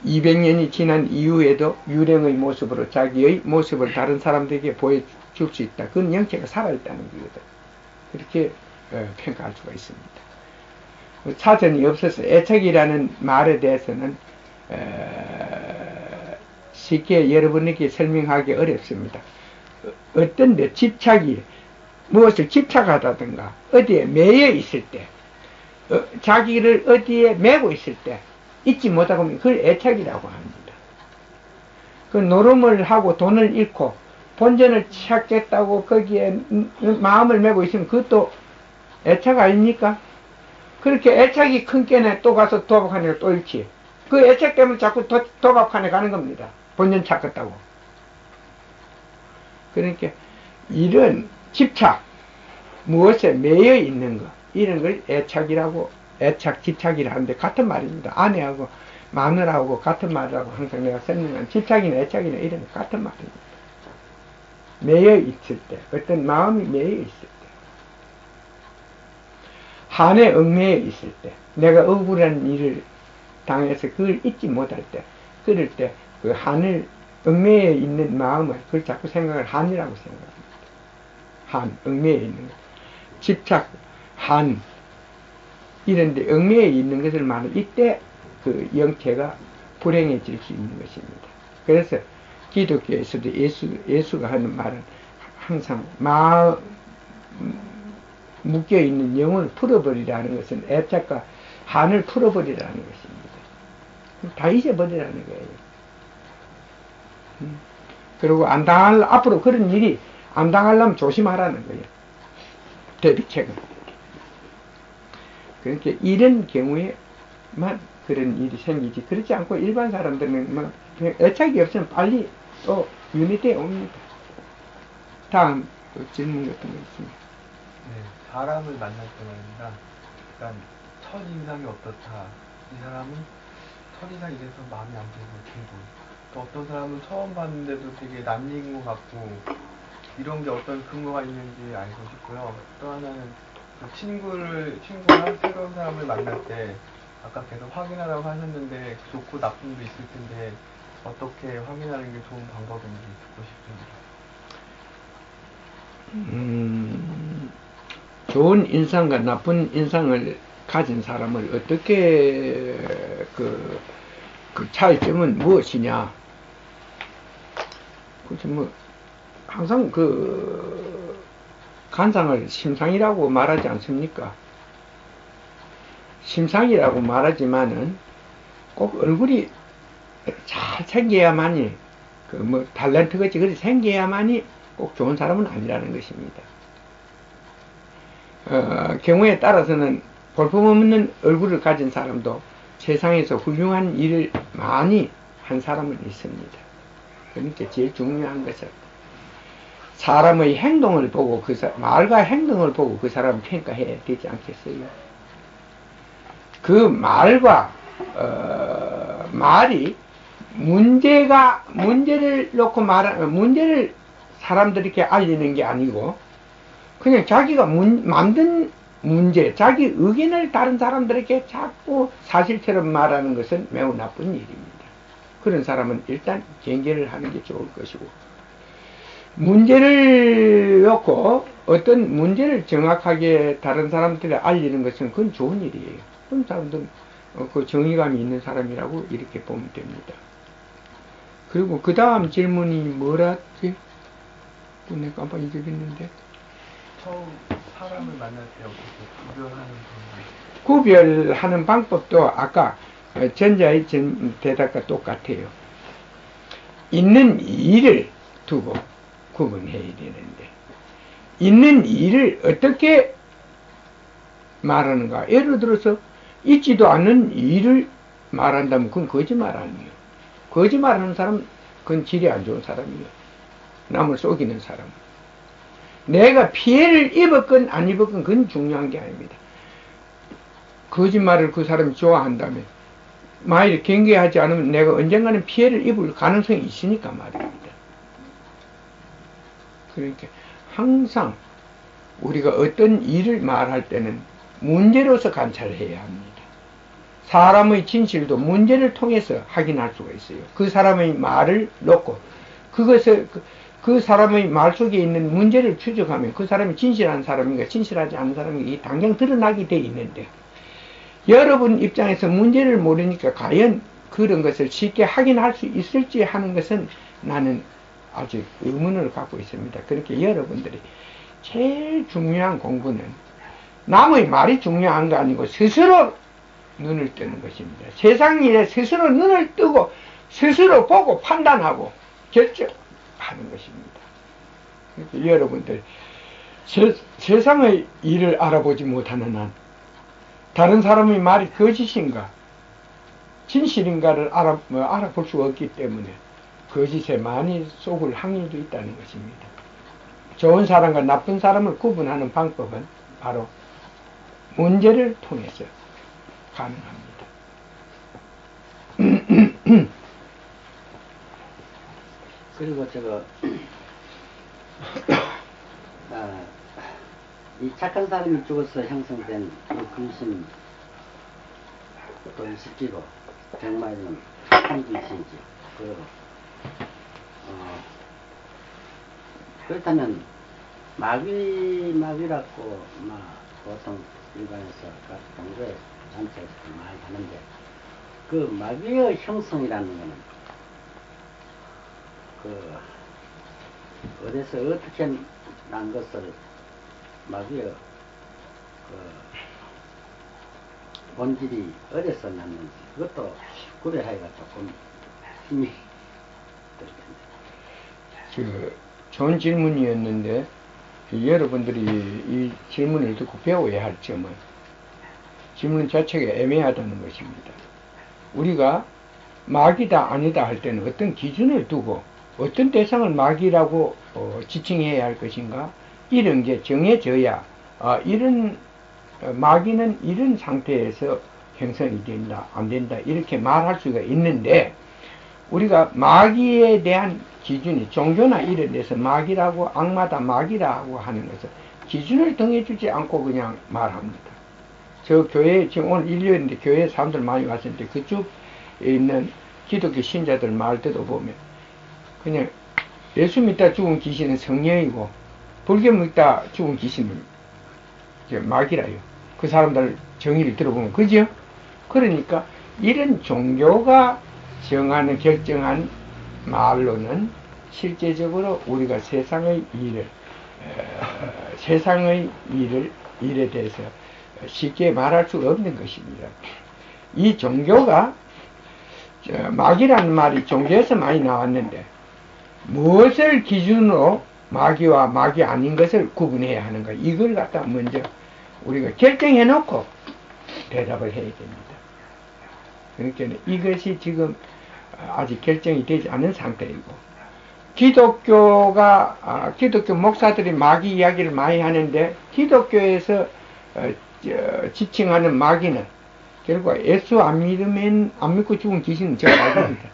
200년이 지난 이후에도 유령의 모습으로 자기의 모습을 다른 사람들에게 보여줄 수 있다. 그건 영체가 살아있다는 거거든. 그렇게 평가할 수가 있습니다. 사전이 없어서 애착이라는 말에 대해서는 쉽게 여러분에게 설명하기 어렵습니다. 어떤 데 집착이, 무엇을 집착하다든가 어디에 매여 있을 때, 자기를 어디에 매고 있을 때 잊지 못하고 하면 그걸 애착이라고 합니다. 그 노름을 하고 돈을 잃고 본전을 찾겠다고 거기에 마음을 메고 있으면 그것도 애착 아닙니까? 그렇게 애착이 큰 게네 또 가서 도박하니까 또 잃지. 그 애착 때문에 자꾸 도박하네 가는 겁니다. 본전 찾겠다고. 그러니까 이런 집착, 무엇에 매여 있는 것, 이런 걸 애착이라고, 애착, 집착이라 하는데 같은 말입니다. 아내하고 마누라하고 같은 말이라고 항상 내가 설명한, 집착이나 애착이나 이런 거 같은 말입니다. 매여 있을 때, 어떤 마음이 매여 있을 때, 한에 얽매여 있을 때, 내가 억울한 일을 당해서 그걸 잊지 못할 때, 그럴 때 그 한을 얽매여 있는 마음을, 그걸 자꾸 생각을 한이라고 생각합니다. 한, 얽매여 있는 것. 집착, 한, 이런데 얽매여 있는 것을 말하는, 이때 그 영체가 불행해질 수 있는 것입니다. 그래서 기독교에서도 예수가 하는 말은 항상 묶여있는 영을 풀어버리라는 것은 애착과 한을 풀어버리라는 것입니다. 다 잊어버리라는 거예요. 그리고 앞으로 그런 일이 안 당하려면 조심하라는 거예요. 대비책은. 그러니까 이런 경우에만 그런 일이 생기지, 그렇지 않고 일반 사람들은 뭐 애착이 없으면 빨리 또 윤회되어 옵니다. 다음 또 질문 같은 거 있습니다. 네, 사람을 만날 때말입니다. 그러니까 첫 인상이 어떻다. 이 사람은 첫 인상이 이래서 마음이 안 들고, 또 어떤 사람은 처음 봤는데도 되게 낯익은 것 같고, 이런 게 어떤 근거가 있는지 알고 싶고요. 또 하나는 친구나 새로운 사람을 만날 때 아까 계속 확인하라고 하셨는데 좋고 나쁨도 있을 텐데 어떻게 확인하는 게 좋은 방법인지 듣고 싶습니다. 좋은 인상과 나쁜 인상을 가진 사람을 어떻게 그 차이점은 무엇이냐? 그렇지 뭐 항상 관상을 심상이라고 말하지 않습니까? 심상이라고 말하지만은 꼭 얼굴이 잘 생겨야만이, 탤런트 같이 그렇게 생겨야만이 꼭 좋은 사람은 아니라는 것입니다. 경우에 따라서는 볼품없는 얼굴을 가진 사람도 세상에서 훌륭한 일을 많이 한 사람은 있습니다. 그러니까 제일 중요한 것은 사람의 행동을 보고 말과 행동을 보고 그 사람을 평가해야 되지 않겠어요? 그 말과 말이 문제를 놓고 문제를 사람들에게 알리는 게 아니고 그냥 자기가 만든 문제, 자기 의견을 다른 사람들에게 자꾸 사실처럼 말하는 것은 매우 나쁜 일입니다. 그런 사람은 일단 경계를 하는 게 좋을 것이고, 문제를 놓고 어떤 문제를 정확하게 다른 사람들에게 알리는 것은 그건 좋은 일이에요. 그런 사람들은 그 정의감이 있는 사람이라고 이렇게 보면 됩니다. 그리고 그 다음 질문이 뭐랬지? 내가 깜빡 잊어버렸는데. 처음 사람을 만날 때 어떻게 구별하는 방법? 구별하는 방법도 아까 전자의 대답과 똑같아요. 있는 일을 두고 구분해야 되는데, 있는 일을 어떻게 말하는가? 예를 들어서 있지도 않은 일을 말한다면 그건 거짓말 아니에요. 거짓말하는 사람은 그건 질이 안 좋은 사람이에요. 남을 속이는 사람. 내가 피해를 입었건 안 입었건 그건 중요한 게 아닙니다. 거짓말을 그 사람이 좋아한다면 만일 경계하지 않으면 내가 언젠가는 피해를 입을 가능성이 있으니까 말입니다. 그러니까 항상 우리가 어떤 일을 말할 때는 문제로서 관찰해야 합니다. 사람의 진실도 문제를 통해서 확인할 수가 있어요. 그 사람의 말을 놓고 그것을 그 사람의 말 속에 있는 문제를 추적하면 그 사람이 진실한 사람인가 진실하지 않은 사람인가 당장 드러나게 돼 있는데, 여러분 입장에서 문제를 모르니까 과연 그런 것을 쉽게 확인할 수 있을지 하는 것은 나는 아주 의문을 갖고 있습니다. 그렇게 여러분들이 제일 중요한 공부는 남의 말이 중요한 거 아니고 스스로 눈을 뜨는 것입니다. 세상 일에 스스로 눈을 뜨고 스스로 보고 판단하고 결정하는 것입니다. 그러니까 여러분들 세상의 일을 알아보지 못하는 한 다른 사람의 말이 거짓인가 진실인가를 알아볼 수가 없기 때문에 거짓에 많이 속을 확률도 있다는 것입니다. 좋은 사람과 나쁜 사람을 구분하는 방법은 바로 문제를 통해서 가능합니다. 그리고 이 착한 사람이 죽어서 형성된 그 근심, 또 실제로 정말은 착한 근심이지. 그렇다면 마귀라고 보통 일반에서 각 종교의 단체에서 많이 하는데, 그 마귀의 형성이라는 것은 어디서 어떻게 난 것을 마귀의 본질이 어디서 났는지 그것도 구별하기가 조금 힘이 들 텐데. 좋은 질문이었는데 여러분들이 이 질문을 듣고 배워야 할 점은 질문 자체가 애매하다는 것입니다. 우리가 마귀다 아니다 할 때는 어떤 기준을 두고 어떤 대상을 마귀라고 지칭해야 할 것인가 이런 게 정해져야 이런 마귀는 이런 상태에서 형성이 된다 안 된다 이렇게 말할 수가 있는데, 우리가 마귀에 대한 기준이 종교나 이런 데서 마귀라고 악마다 마귀라고 하는 것은 기준을 정해주지 않고 그냥 말합니다. 저 교회 지금 오늘 일요일인데 교회에 사람들 많이 왔었는데 그쪽에 있는 기독교 신자들 말 때도 보면 그냥 예수 믿다 죽은 귀신은 성령이고 불교 믿다 죽은 귀신은 마귀라요. 그 사람들 정의를 들어보면 그죠? 그러니까 이런 종교가 정하는 결정한 말로는 실제적으로 우리가 세상의 일에 대해서 쉽게 말할 수가 없는 것입니다. 이 종교가 마귀라는 말이 종교에서 많이 나왔는데 무엇을 기준으로 마귀와 마귀 아닌 것을 구분해야 하는가, 이걸 갖다 먼저 우리가 결정해 놓고 대답을 해야 됩니다. 그러니까 이것이 지금 아직 결정이 되지 않은 상태이고, 기독교 목사들이 마귀 이야기를 많이 하는데, 기독교에서 지칭하는 마귀는 결국 예수 안 믿고 죽은 귀신은 저 마귀입니다.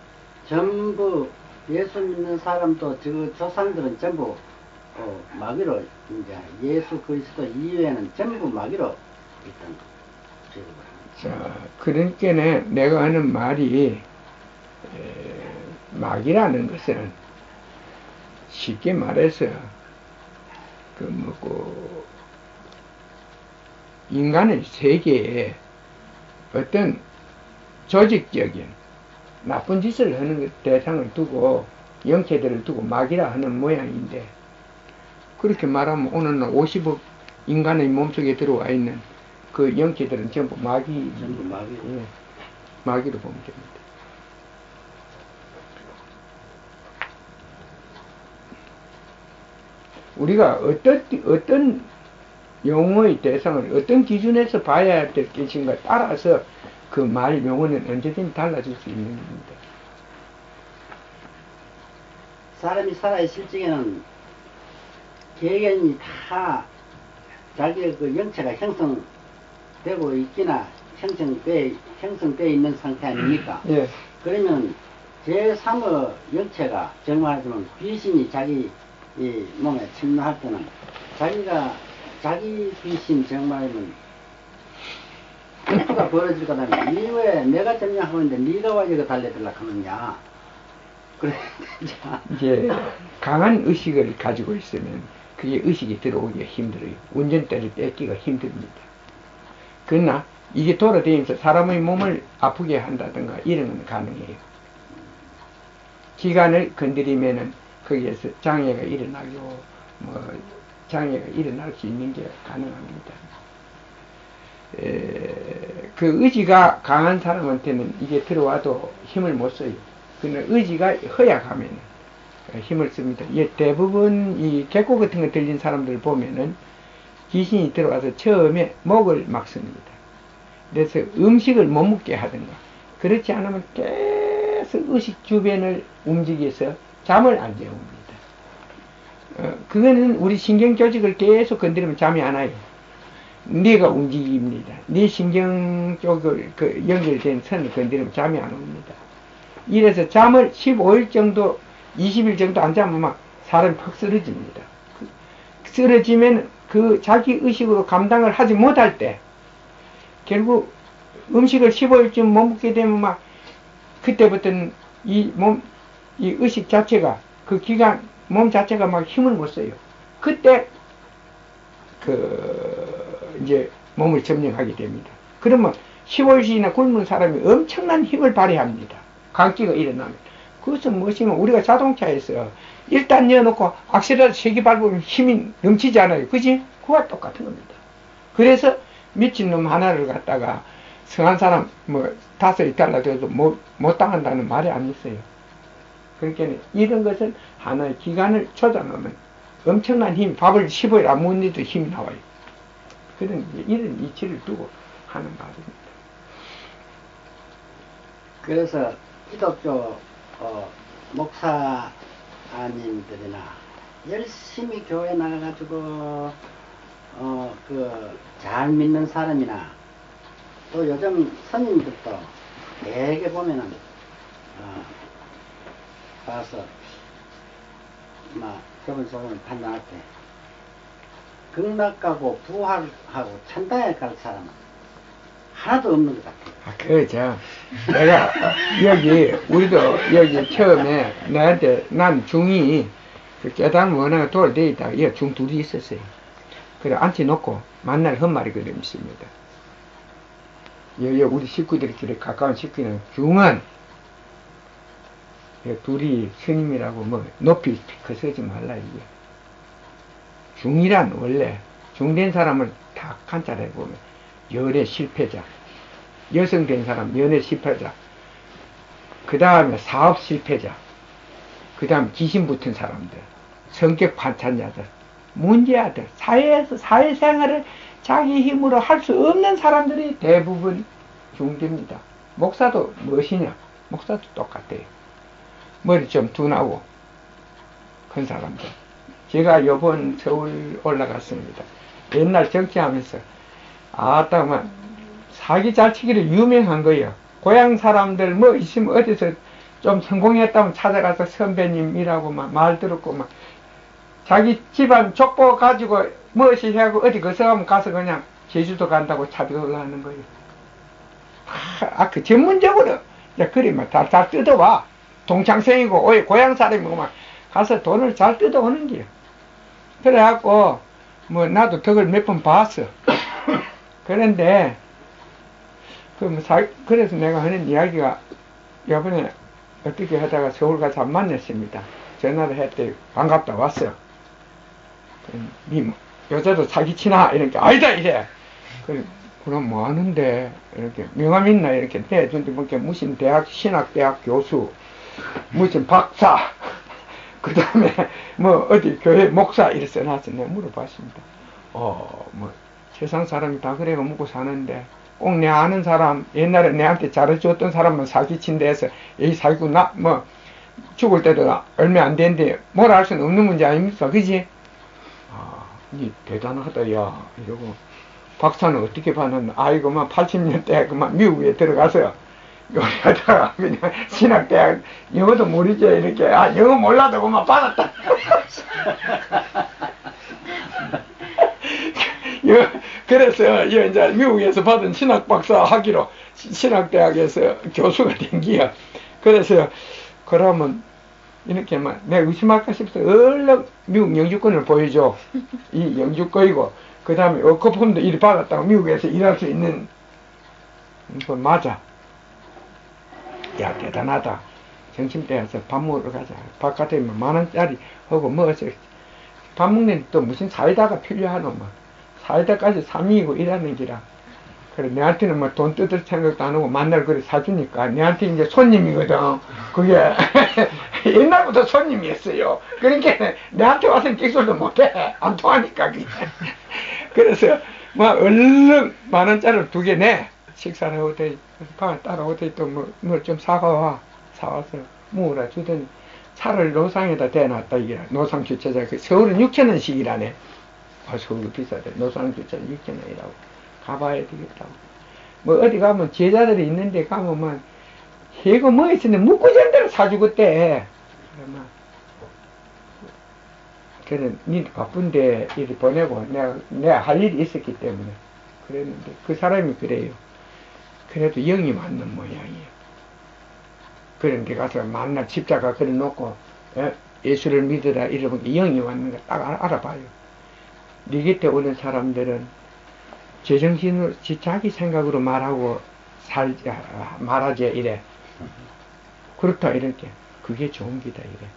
전부 예수 믿는 사람도 저 조상들은 전부 마귀로 이제 예수 그리스도 이외에는 전부 마귀로 일단 자, 그러니까 내가 하는 말이 마귀라는 것은 쉽게 말해서 인간의 세계에 어떤 조직적인 나쁜 짓을 하는 대상을 두고 영체들을 두고 마귀라 하는 모양인데, 그렇게 말하면 오늘날 50억 인간의 몸속에 들어와 있는 그 영체들은 전부 마귀, 전부 마귀. 예, 마귀로 보면 됩니다. 우리가 어떤 용어의 대상을 어떤 기준에서 봐야 될 것인가 따라서 그 말 용어는 언제든지 달라질 수 있는 겁니다. 사람이 살아있을 적에는 개개인이 다 자기의 그 영체가 형성되고 있기나 형성되어 있는 상태 아닙니까? 예. 그러면 제3의 영체가 정말하자면 귀신이 자기 이 몸에 침노할 때는 자기 귀신 정말이면 가 벌어질 거다. 니 왜 내가 점령하고 있는데 니가 와 이거 달래들라 하느냐. 그래. 이제 강한 의식을 가지고 있으면 그게 의식이 들어오기가 힘들어요. 운전대를 뺏기가 힘듭니다. 그러나 이게 돌아다니면서 사람의 몸을 아프게 한다든가 이런 건 가능해요. 기관을 건드리면은 거기에서 장애가 일어나고 장애가 일어날 수 있는 게 가능합니다. 그 의지가 강한 사람한테는 이게 들어와도 힘을 못 써요. 그러나 의지가 허약하면 힘을 씁니다. 대부분 이 개코 같은 거 들린 사람들 보면은 귀신이 들어와서 처음에 목을 막습니다. 그래서 음식을 못 먹게 하든가, 그렇지 않으면 계속 의식 주변을 움직여서 잠을 안 재웁니다. 그거는 우리 신경 조직을 계속 건드리면 잠이 안 와요. 뇌가 움직입니다. 뇌 신경 쪽을 연결된 선을 건드리면 잠이 안 옵니다. 이래서 잠을 15일 정도, 20일 정도 안 자면 막 사람이 팍 쓰러집니다. 쓰러지면 그 자기 의식으로 감당을 하지 못할 때, 결국 음식을 15일쯤 못 먹게 되면 막 그때부터는 이 의식 자체가, 그 기관, 몸 자체가 막 힘을 못 써요. 그때 이제 몸을 점령하게 됩니다. 그러면 15일씩이나 굶은 사람이 엄청난 힘을 발휘합니다. 감기가 일어나면. 그것은 무엇이면 우리가 자동차에서 일단 넣어놓고 악셀레라터 3개 밟으면 힘이 넘치지 않아요. 그지? 그와 똑같은 겁니다. 그래서 미친놈 하나를 갖다가 성한 사람 $5 달라도 못 당한다는 말이 안 있어요. 그러니까 이런 것은 하나의 기관을 조작하면 엄청난 힘, 밥을 15일 안 먹는데도 힘이 나와요. 그런 이런 이치를 두고 하는 말입니다. 그래서 기독교 목사님들이나 열심히 교회 나가가지고 잘 믿는 사람이나 또 요즘 선임들도 되게 보면은 가서 막 저번 판단할 때 극락가고 부활하고 천당에 갈 사람은 하나도 없는 것 같아요. 내가 우리도 여기 처음에 난 중이 깨달음 원하가 돌아다니다가 있다가 중 둘이 있었어요. 그래 앉혀놓고 만날 헛말이 그림 있습니다. 우리 식구들끼리 가까운 식구는 중은 둘이 스님이라고 높이 거서지 말라 이게. 중이란 원래 중된 사람을 다 관찰해 보면 연애 실패자, 여성 된 사람 연애 실패자, 그 다음에 사업 실패자, 그 다음 귀신 붙은 사람들, 성격 반찬자들, 문제아들, 사회에서 사회생활을 자기 힘으로 할 수 없는 사람들이 대부분 중대입니다. 목사도 무엇이냐? 목사도 똑같아요. 머리 좀 둔하고 큰 사람들. 제가 요번 서울 올라갔습니다. 옛날 정치하면서 아따만 사기 잘 치기로 유명한 거예요. 고향 사람들 뭐 있으면 어디서 좀 성공했다면 찾아가서 선배님이라고 막 말 들었고 막 자기 집안 족보 가지고 무엇이 하고 어디 거서 가면 가서 그냥 제주도 간다고 차별을 하는 거예요. 그 전문적으로 그리 막 잘 뜯어와. 동창생이고 고향 사람이고 막 가서 돈을 잘 뜯어오는 게요. 그래갖고 뭐 나도 덕을 몇 번 봤어. 그런데 그래서 내가 하는 이야기가 이번에 어떻게 하다가 서울 가서 만났습니다. 전화를 했더니 반갑다 왔어요. 니 여자도 사기치나 이렇게 아니다 이래. 그럼 뭐 하는데 이렇게 명함 있나 이렇게 내준데 무슨 대학 신학대학 교수 무슨 박사 그 다음에 뭐 어디 교회 목사 이렇게 써놨어. 내가 물어봤습니다. 뭐 세상 사람이 다 그래가 먹고 사는데 꼭 내 아는 사람 옛날에 내한테 잘해줬던 사람만 사기친다 해서 여기 사기고 뭐 죽을 때도 얼마 안 됐는데 뭐라 할 수는 없는 문제 아닙니까? 그지? 니 대단하다 야 이러고 박사는 어떻게 봤는 아이고만 80년대 그만 미국에 들어가서 요리하다가 그냥 신학대학 영어도 모르지 이렇게 영어 몰라도 그만 받았다. 그래서 이제 미국에서 받은 신학 박사 학위로 신학대학에서 교수가 된 기야. 그래서 그러면 이렇게 막 내가 의심할까 싶어서 얼른 미국 영주권을 보여줘. 이 영주권이고 그 다음에 워크폼도 이리 받았다고 미국에서 일할 수 있는 거 맞아. 야 대단하다. 점심때에서 밥 먹으러 가자. 바깥에 10,000원짜리 하고 먹어서 밥 먹는 또 무슨 사이다가 필요하노 뭐. 사이다까지 3인이고 일하는 기라. 그래 내한테는 뭐 돈 뜯을 생각도 안 하고 만날 거리 사주니까 내한테 이제 손님이거든. 그게 옛날부터 손님이었어요. 그러니까 내한테 와서는 끽소리도 못해. 안 통하니까 그게. 그래서 뭐 얼른 10,000원짜리를 2개 내. 식사를 하고 방에 따라오더니 또 뭘 좀 사가와. 사와서 먹으라 주더니 차를 노상에다 대놨다 이게 노상 주차장. 서울은 6,000원씩이라네. 서울은 비싸대. 노상 주차장 6,000원이라고. 가봐야 되겠다고. 뭐 어디 가면 제자들이 있는데 가면 뭐 해고 뭐 있으면 묵구전대로 사주겠대. 그래 니 바쁜데 이리 보내고 내가 할 일이 있었기 때문에 그랬는데 그 사람이 그래요. 그래도 영이 맞는 모양이에요. 그런 데 가서 만날 집자가 그래 놓고 예수를 믿으라 이러면 영이 맞는 거 딱 알아봐요. 네 곁에 오는 사람들은 제정신으로 자기 생각으로 말하고 말하지 이래. 그렇다 이렇게. 그게 좋은 기다 이래.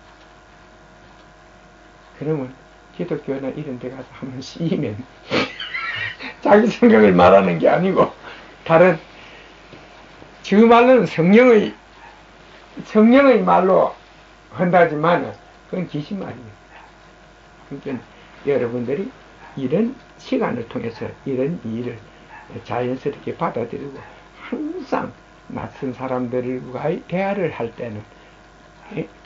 그러면 기독교나 이런 데 가서 한번 씌이면 자기 생각을 말하는 게 아니고 다른 그 말로는 성령의 말로 한다지만 그건 지신말이에요. 그러니까 여러분들이 이런 시간을 통해서 이런 일을 자연스럽게 받아들이고 항상 낯선 사람들과의 대화를 할 때는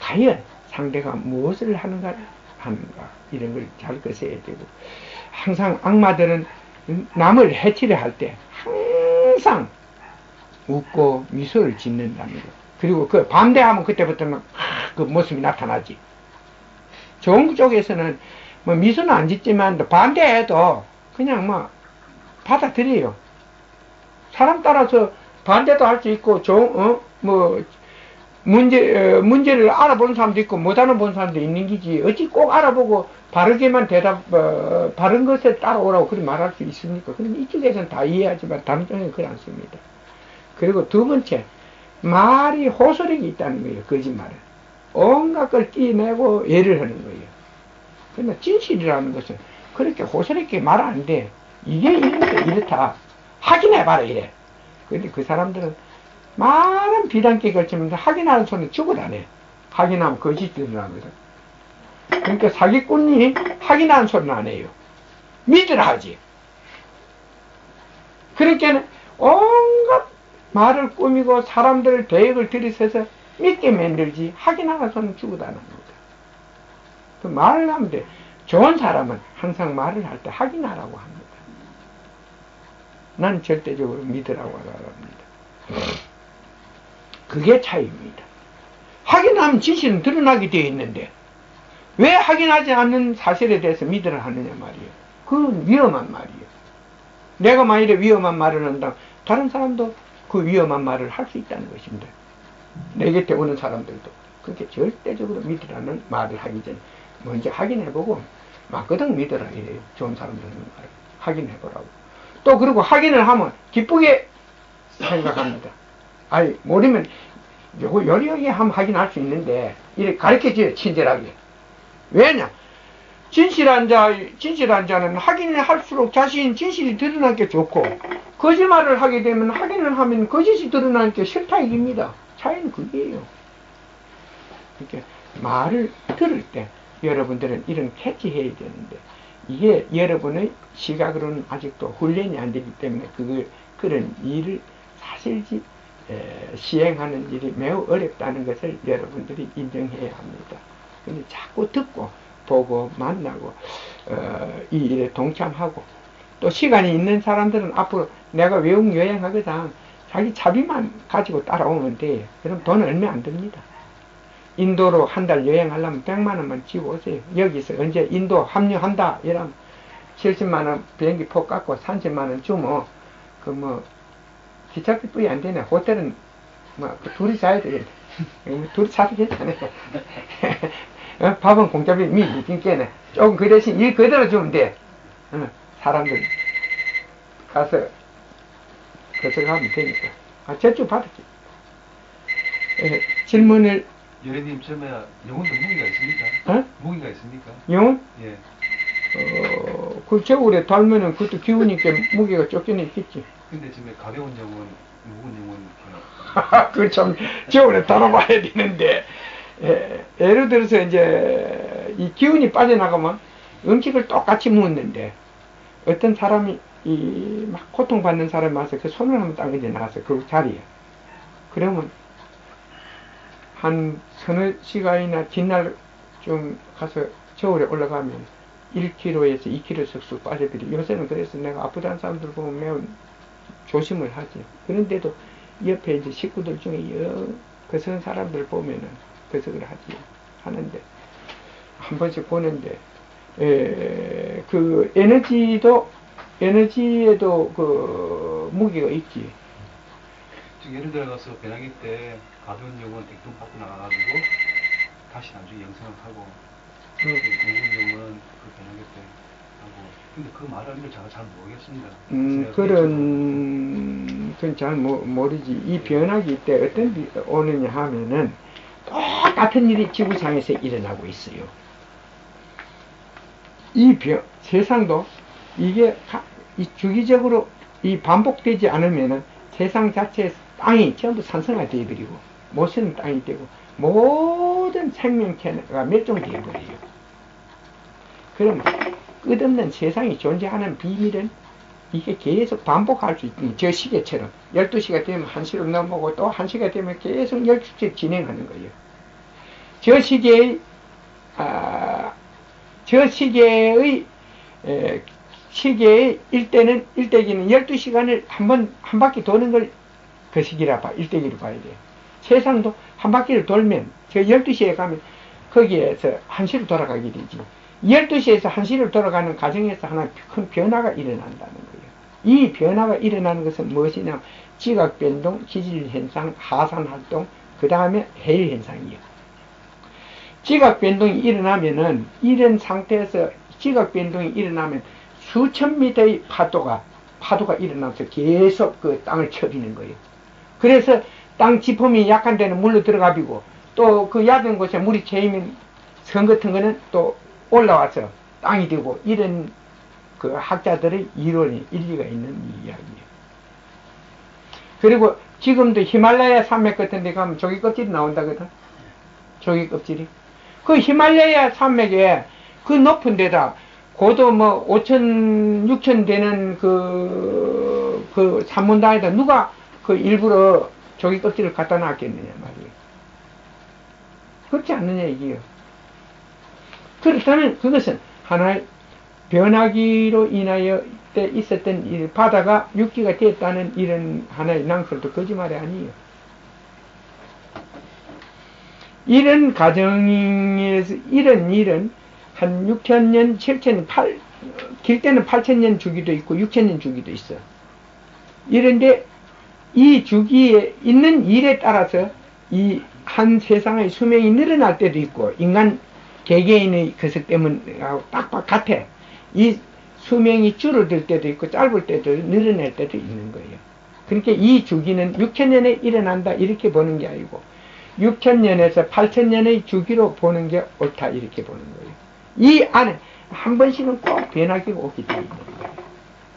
과연 상대가 무엇을 하는가 이런 걸 잘 거셔야 되고 항상 악마들은 남을 해치려 할 때 항상 웃고 미소를 짓는다는 거. 그리고 그 반대하면 그때부터는 그 모습이 나타나지. 좋은 쪽에서는 뭐 미소는 안 짓지만 반대해도 그냥 뭐 받아들여요. 사람 따라서 반대도 할 수 있고 문제를 알아보는 사람도 있고 못 알아보는 사람도 있는 기지. 어찌 꼭 알아보고 바르게만 바른 것에 따라오라고 그렇게 말할 수 있습니까? 그럼 이쪽에서는 다 이해하지만 다른 쪽에는 그렇지 않습니다. 그리고 두 번째, 말이 호소력이 있다는 거예요. 거짓말은. 온갖 걸 끼내고 예를 하는 거예요. 그러나 진실이라는 것은 그렇게 호소력 있게 말 안 돼. 이게 이렇다. 확인해봐라 이래. 근데 그 사람들은 많은 비단끼 걸치면서 확인하는 손은 죽어다네. 확인하면 거짓들이라는 거죠. 그러니까 사기꾼이 확인하는 소리는 안 해요. 믿으라 하지. 그러니까 온갖 말을 꾸미고 사람들 계획을 들이서서 믿게 만들지 확인하는 소리는 죽어도 안 합니다. 그 말을 하면 돼. 좋은 사람은 항상 말을 할 때 확인하라고 합니다. 난 절대적으로 믿으라고 합니다. 그게 차이입니다. 확인하면 진실은 드러나게 되어 있는데 왜 확인하지 않는 사실에 대해서 믿으라 하느냐 말이에요. 그건 위험한 말이에요. 내가 만일에 위험한 말을 한다, 다른 사람도 그 위험한 말을 할 수 있다는 것입니다. 내 곁에 오는 사람들도. 그렇게 절대적으로 믿으라는 말을 하기 전에 먼저 확인해보고 막거든 믿으라 이래요. 좋은 사람들은 말을 확인해보라고. 또 그리고 확인을 하면 기쁘게 생각합니다. 아니 모르면 요거 여리여리 하면 확인할 수 있는데 이렇게 가르쳐줘요. 친절하게. 왜냐? 진실한 자는 확인을 할수록 자신 진실이 드러나게 좋고 거짓말을 하게 되면 확인을 하면 거짓이 드러나니까 싫다 이깁니다. 차이는 그게예요. 이렇게 말을 들을 때 여러분들은 이런 캐치해야 되는데 이게 여러분의 시각으로는 아직도 훈련이 안 되기 때문에 그런 일을 사실지 시행하는 일이 매우 어렵다는 것을 여러분들이 인정해야 합니다. 근데 자꾸 듣고 보고 만나고 이 일에 동참하고 또 시간이 있는 사람들은 앞으로 내가 외국 여행하거든 자기 차비만 가지고 따라오면 돼. 그럼 돈 얼마 안 듭니다. 인도로 한 달 여행하려면 100만 원만 지고 오세요. 여기서 언제 인도 합류한다 이러면 70만 원 비행기 표 깎고 30만 원 주면 그 뭐 기차값뿐이 안 되네. 호텔은 뭐 둘이 자야 되겠네. 둘이 자도 괜찮아요. 밥은 공짜비 미리 띵께네. 조금 그 대신 일 그대로 주면 돼. 사람들 가서 거쳐가면 되니까. 저쪽 받았지. 질문을 예레님 처음에 영혼도 무기가 있습니까? 어? 무기가 있습니까? 영혼? 예. 그 겨울에 달면은 그것도 기우니까 무게가 쫓겨내 있겠지. 근데 지금 가벼운 영혼, 무거운 영혼 그 참 겨울에 달아봐야 되는데 예를 들어서 이제 이 기운이 빠져나가면 음식을 똑같이 먹는데 어떤 사람이 이 막 고통받는 사람이 와서 그 손을 한번 딱 이제 나가서 그 자리에 그러면 한 서너 시간이나 뒷날 좀 가서 겨울에 올라가면 1kg에서 2kg 쑥쑥 빠져버려. 요새는 그래서 내가 아프다는 사람들 보면 매우 조심을 하지. 그런데도 옆에 이제 식구들 중에 거스른 사람들 보면은 거스를 하지. 하는데, 한 번씩 보는데, 그 에너지에도 그 무게가 있지. 예를 들어서 배낭기 때 가벼운 영혼 댁돈 받고 나가가지고 다시 나중에 영상을 하고 무거운 영혼 그 배낭기 때 하고 근데 그 말하는 제가 잘 모르겠습니다. 그건 잘 모르지. 이 변화기 때 어떤 일이 오느냐 하면은 똑같은 일이 지구상에서 일어나고 있어요. 세상도 이게 주기적으로 이 반복되지 않으면은 세상 자체에 땅이 전부 산성화 되어버리고 못 쓰는 땅이 되고 모든 생명체가 멸종되어 버려요. 그럼 끝없는 세상이 존재하는 비밀은 이게 계속 반복할 수 있는 저 시계처럼 12시가 되면 1시로 넘어오고 또 1시가 되면 계속 12시째 진행하는 거예요. 저 시계의 일대기는 12시간을 한 바퀴 도는 걸 그 시기라 일대기로 봐야 돼요. 세상도 한 바퀴를 돌면 저 12시에 가면 거기에서 1시로 돌아가게 되지. 12시에서 1시로 돌아가는 과정에서 하나 큰 변화가 일어난다는 거예요. 이 변화가 일어나는 것은 무엇이냐? 지각변동, 기질현상, 하산활동, 그 다음에 해일현상이에요. 지각변동이 일어나면은 이런 상태에서 지각변동이 일어나면 수천 미터의 파도가 일어나면서 계속 그 땅을 쳐비는 거예요. 그래서 땅 지품이 약한 데는 물로 들어가비고 또 그 얕은 곳에 물이 채이면 선 같은 거는 또 올라와서 땅이 되고 이런 그 학자들의 이론이 일리가 있는 이야기예요. 그리고 지금도 히말라야 산맥 같은 데 가면 조개 껍질이 나온다거든. 조개 껍질이. 그 히말라야 산맥에 그 높은 데다 고도 뭐 5천, 6천 되는 그 산문당에다 누가 그 일부러 조개 껍질을 갖다 놨겠느냐 말이에요. 그렇지 않느냐 이게요. 그렇다면 그것은 하나의 변하기로 인하여 때 있었던 일, 바다가 육지가 됐다는 이런 하나의 낭설도 거짓말이 아니에요. 이런 가정에서 이런 일은 한 6,000년, 7,000년, 길 때는 8,000년 주기도 있고 6,000년 주기도 있어. 이런데 이 주기에 있는 일에 따라서 이 한 세상의 수명이 늘어날 때도 있고 인간 개개인의 그것 때문하고 딱 같아. 이 수명이 줄어들 때도 있고 짧을 때도 늘어날 때도 있는 거예요. 그러니까 이 주기는 6,000년에 일어난다 이렇게 보는 게 아니고 6,000년에서 8,000년의 주기로 보는 게 옳다 이렇게 보는 거예요. 이 안에 한 번씩은 꼭 변화기가 오게 되어 있는 거예요.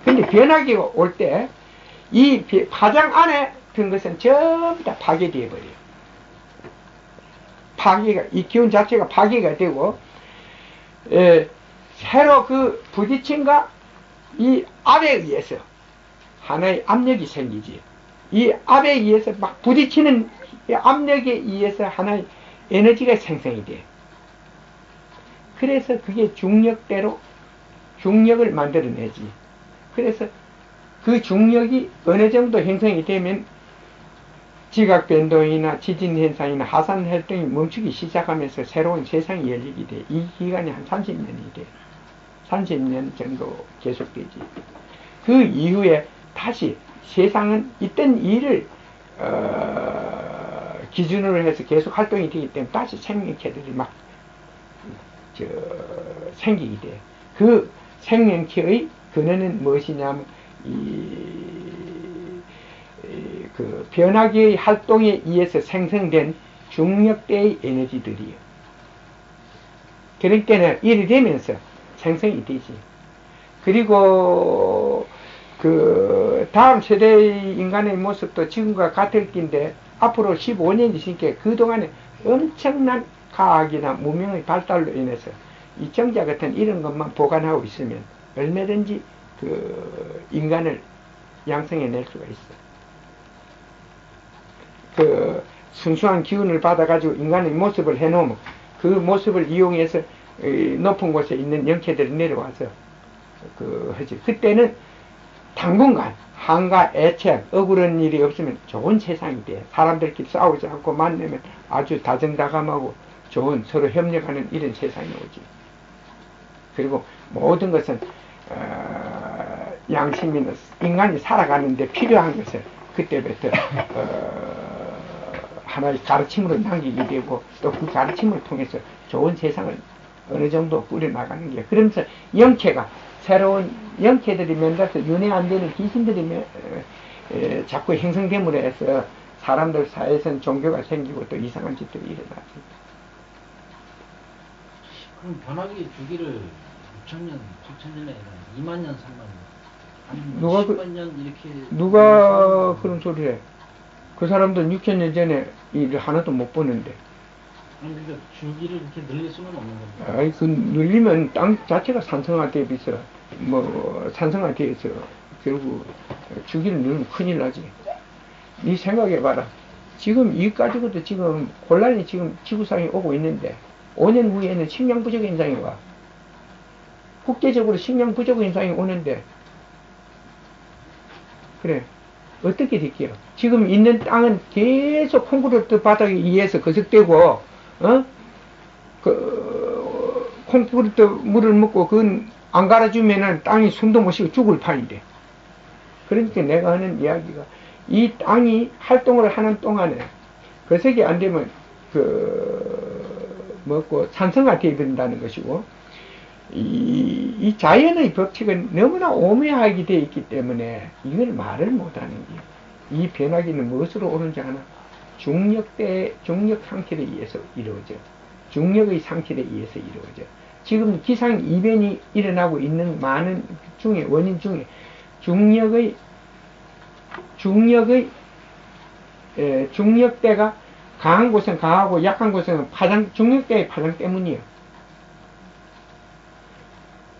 근데 변화기가 올 때 이 파장 안에 든 것은 전부 다 파괴되어 버려요. 파괴가, 이 기운 자체가 파괴가 되고 새로 그 부딪힘과 이 압에 의해서 하나의 압력이 생기지. 이 압에 의해서 막 부딪히는 이 압력에 의해서 하나의 에너지가 생성이 돼. 그래서 그게 중력대로 중력을 만들어내지. 그래서 그 중력이 어느 정도 형성이 되면 지각변동이나 지진현상이나 하산활동이 멈추기 시작하면서 새로운 세상이 열리게 돼. 이 기간이 한 30년이 돼. 30년 정도 계속되지. 그 이후에 다시 세상은 있던 일을 기준으로 해서 계속 활동이 되기 때문에 다시 생명체들이 막 생기게 돼. 그 생명체의 근원은 무엇이냐면 그 변화기의 활동에 의해서 생성된 중력대의 에너지들이에요. 그럴 때는 일이 되면서 생성이 되지. 그리고 그 다음 세대의 인간의 모습도 지금과 같을 낀데 앞으로 15년이 있으니까 그동안에 엄청난 과학이나 문명의 발달로 인해서 이 정자 같은 이런 것만 보관하고 있으면 얼마든지 그 인간을 양성해낼 수가 있어. 그 순수한 기운을 받아가지고 인간의 모습을 해놓으면 그 모습을 이용해서 높은 곳에 있는 영체들이 내려와서 하지. 그때는 당분간 한가 애착 억울한 일이 없으면 좋은 세상이 돼. 사람들끼리 싸우지 않고 만나면 아주 다정다감하고 좋은 서로 협력하는 이런 세상이 오지. 그리고 모든 것은 양심이나 인간이 살아가는데 필요한 것을 그때부터 하나의 가르침으로 남기게 되고 또 그 가르침을 통해서 좋은 세상을 어느 정도 꾸려나가는 게. 그러면서 영체가 새로운 영체들이 면돼서 윤회 안 되는 귀신들이 자꾸 형성됨으로 해서 사람들 사이에서는 종교가 생기고 또 이상한 짓들이 일어나지. 그럼 변화기의 주기를 6,000년, 7,000년에 2만 년, 3만 년, 한 누가 10만 년 이렇게 누가 그런 소리를 해? 그 사람들 6,000년 전에 일을 하나도 못 보는데. 아니 그러니까 주기를 이렇게 늘릴 수는 없는 겁니다. 아이 그 늘리면 땅 자체가 산성화되어 있어. 뭐 산성화되어 있어. 결국 주기를 늘리면 큰일 나지. 네 생각해봐라. 지금 이 가지고도 지금 혼란이 지금 지구상에 오고 있는데 5년 후에는 식량 부족 현상이 와. 국제적으로 식량 부족 현상이 오는데 그래 어떻게 될게요? 지금 있는 땅은 계속 콘크리트 바닥에 의해서 거석되고 콘크리트 물을 먹고 그건 안 갈아주면은 땅이 숨도 못 쉬고 죽을 판인데. 그러니까 내가 하는 이야기가 이 땅이 활동을 하는 동안에 거석이 안 되면 먹고 산성화되어 된다는 것이고 이 자연의 법칙은 너무나 오묘하게 되어 있기 때문에 이걸 말을 못하는 거예요. 이 변화기는 무엇으로 오는지 아나? 중력 상태에 의해서 이루어져. 중력의 상태에 의해서 이루어져. 지금 기상 이변이 일어나고 있는 많은 중에 원인 중에 중력대가 강한 곳은 강하고 약한 곳은 중력대의 파장 때문이에요.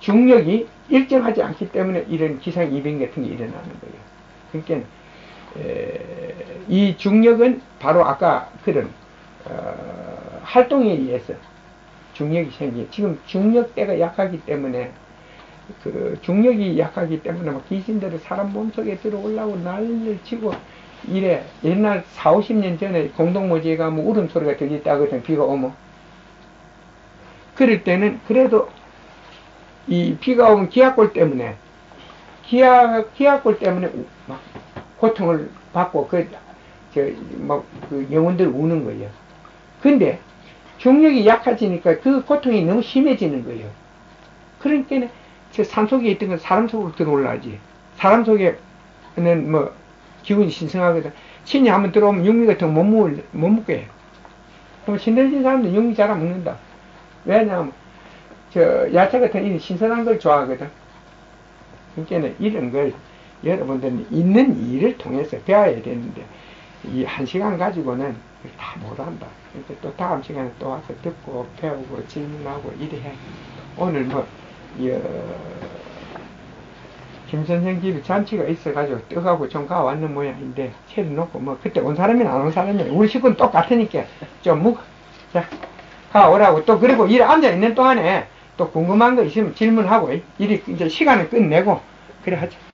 중력이 일정하지 않기 때문에 이런 기상이변 같은 게 일어나는 거예요. 그러니까 이 중력은 바로 아까 그런 활동에 의해서 중력이 생기. 지금 중력대가 약하기 때문에 그 중력이 약하기 때문에 막 귀신들이 사람 몸속에 들어오려고 난리를 치고 이래. 옛날 4, 50년 전에 공동묘지에 가면 울음소리가 들렸다거든, 비가 오면. 그럴 때는 그래도 이 비가 오면 기압골 때문에 기압골 때문에 막 고통을 받고 그 영혼들 우는 거예요. 근데 중력이 약해지니까 그 고통이 너무 심해지는 거예요. 그러니까 저 산속에 있던 건 사람 속으로 들어올라지. 사람 속에는 뭐 기운이 신성하거든. 신이 한번 들어오면 육미 같은 거 못 먹게 해. 그럼 신들진 사람들 육미 잘 안 먹는다. 왜냐하면 저 야채 같은 이 신선한 걸 좋아하거든. 그러니까 이런 걸 여러분들은 있는 일을 통해서 배워야 되는데 이 1시간 가지고는 다 못한다. 그러니까 또 다음 시간에 또 와서 듣고 배우고 질문하고 이래 해. 오늘 뭐 김선생 집에 잔치가 있어가지고 떡하고 좀 가왔는 모양인데 채려놓고 뭐 그때 온 사람이나 안 온 사람이나 우리 식구는 똑같으니까 좀 묵어. 자, 가오라고. 또 그리고 일 앉아있는 동안에 또 궁금한 거 있으면 질문하고 이리 이제 시간을 끝내고 그래 하자.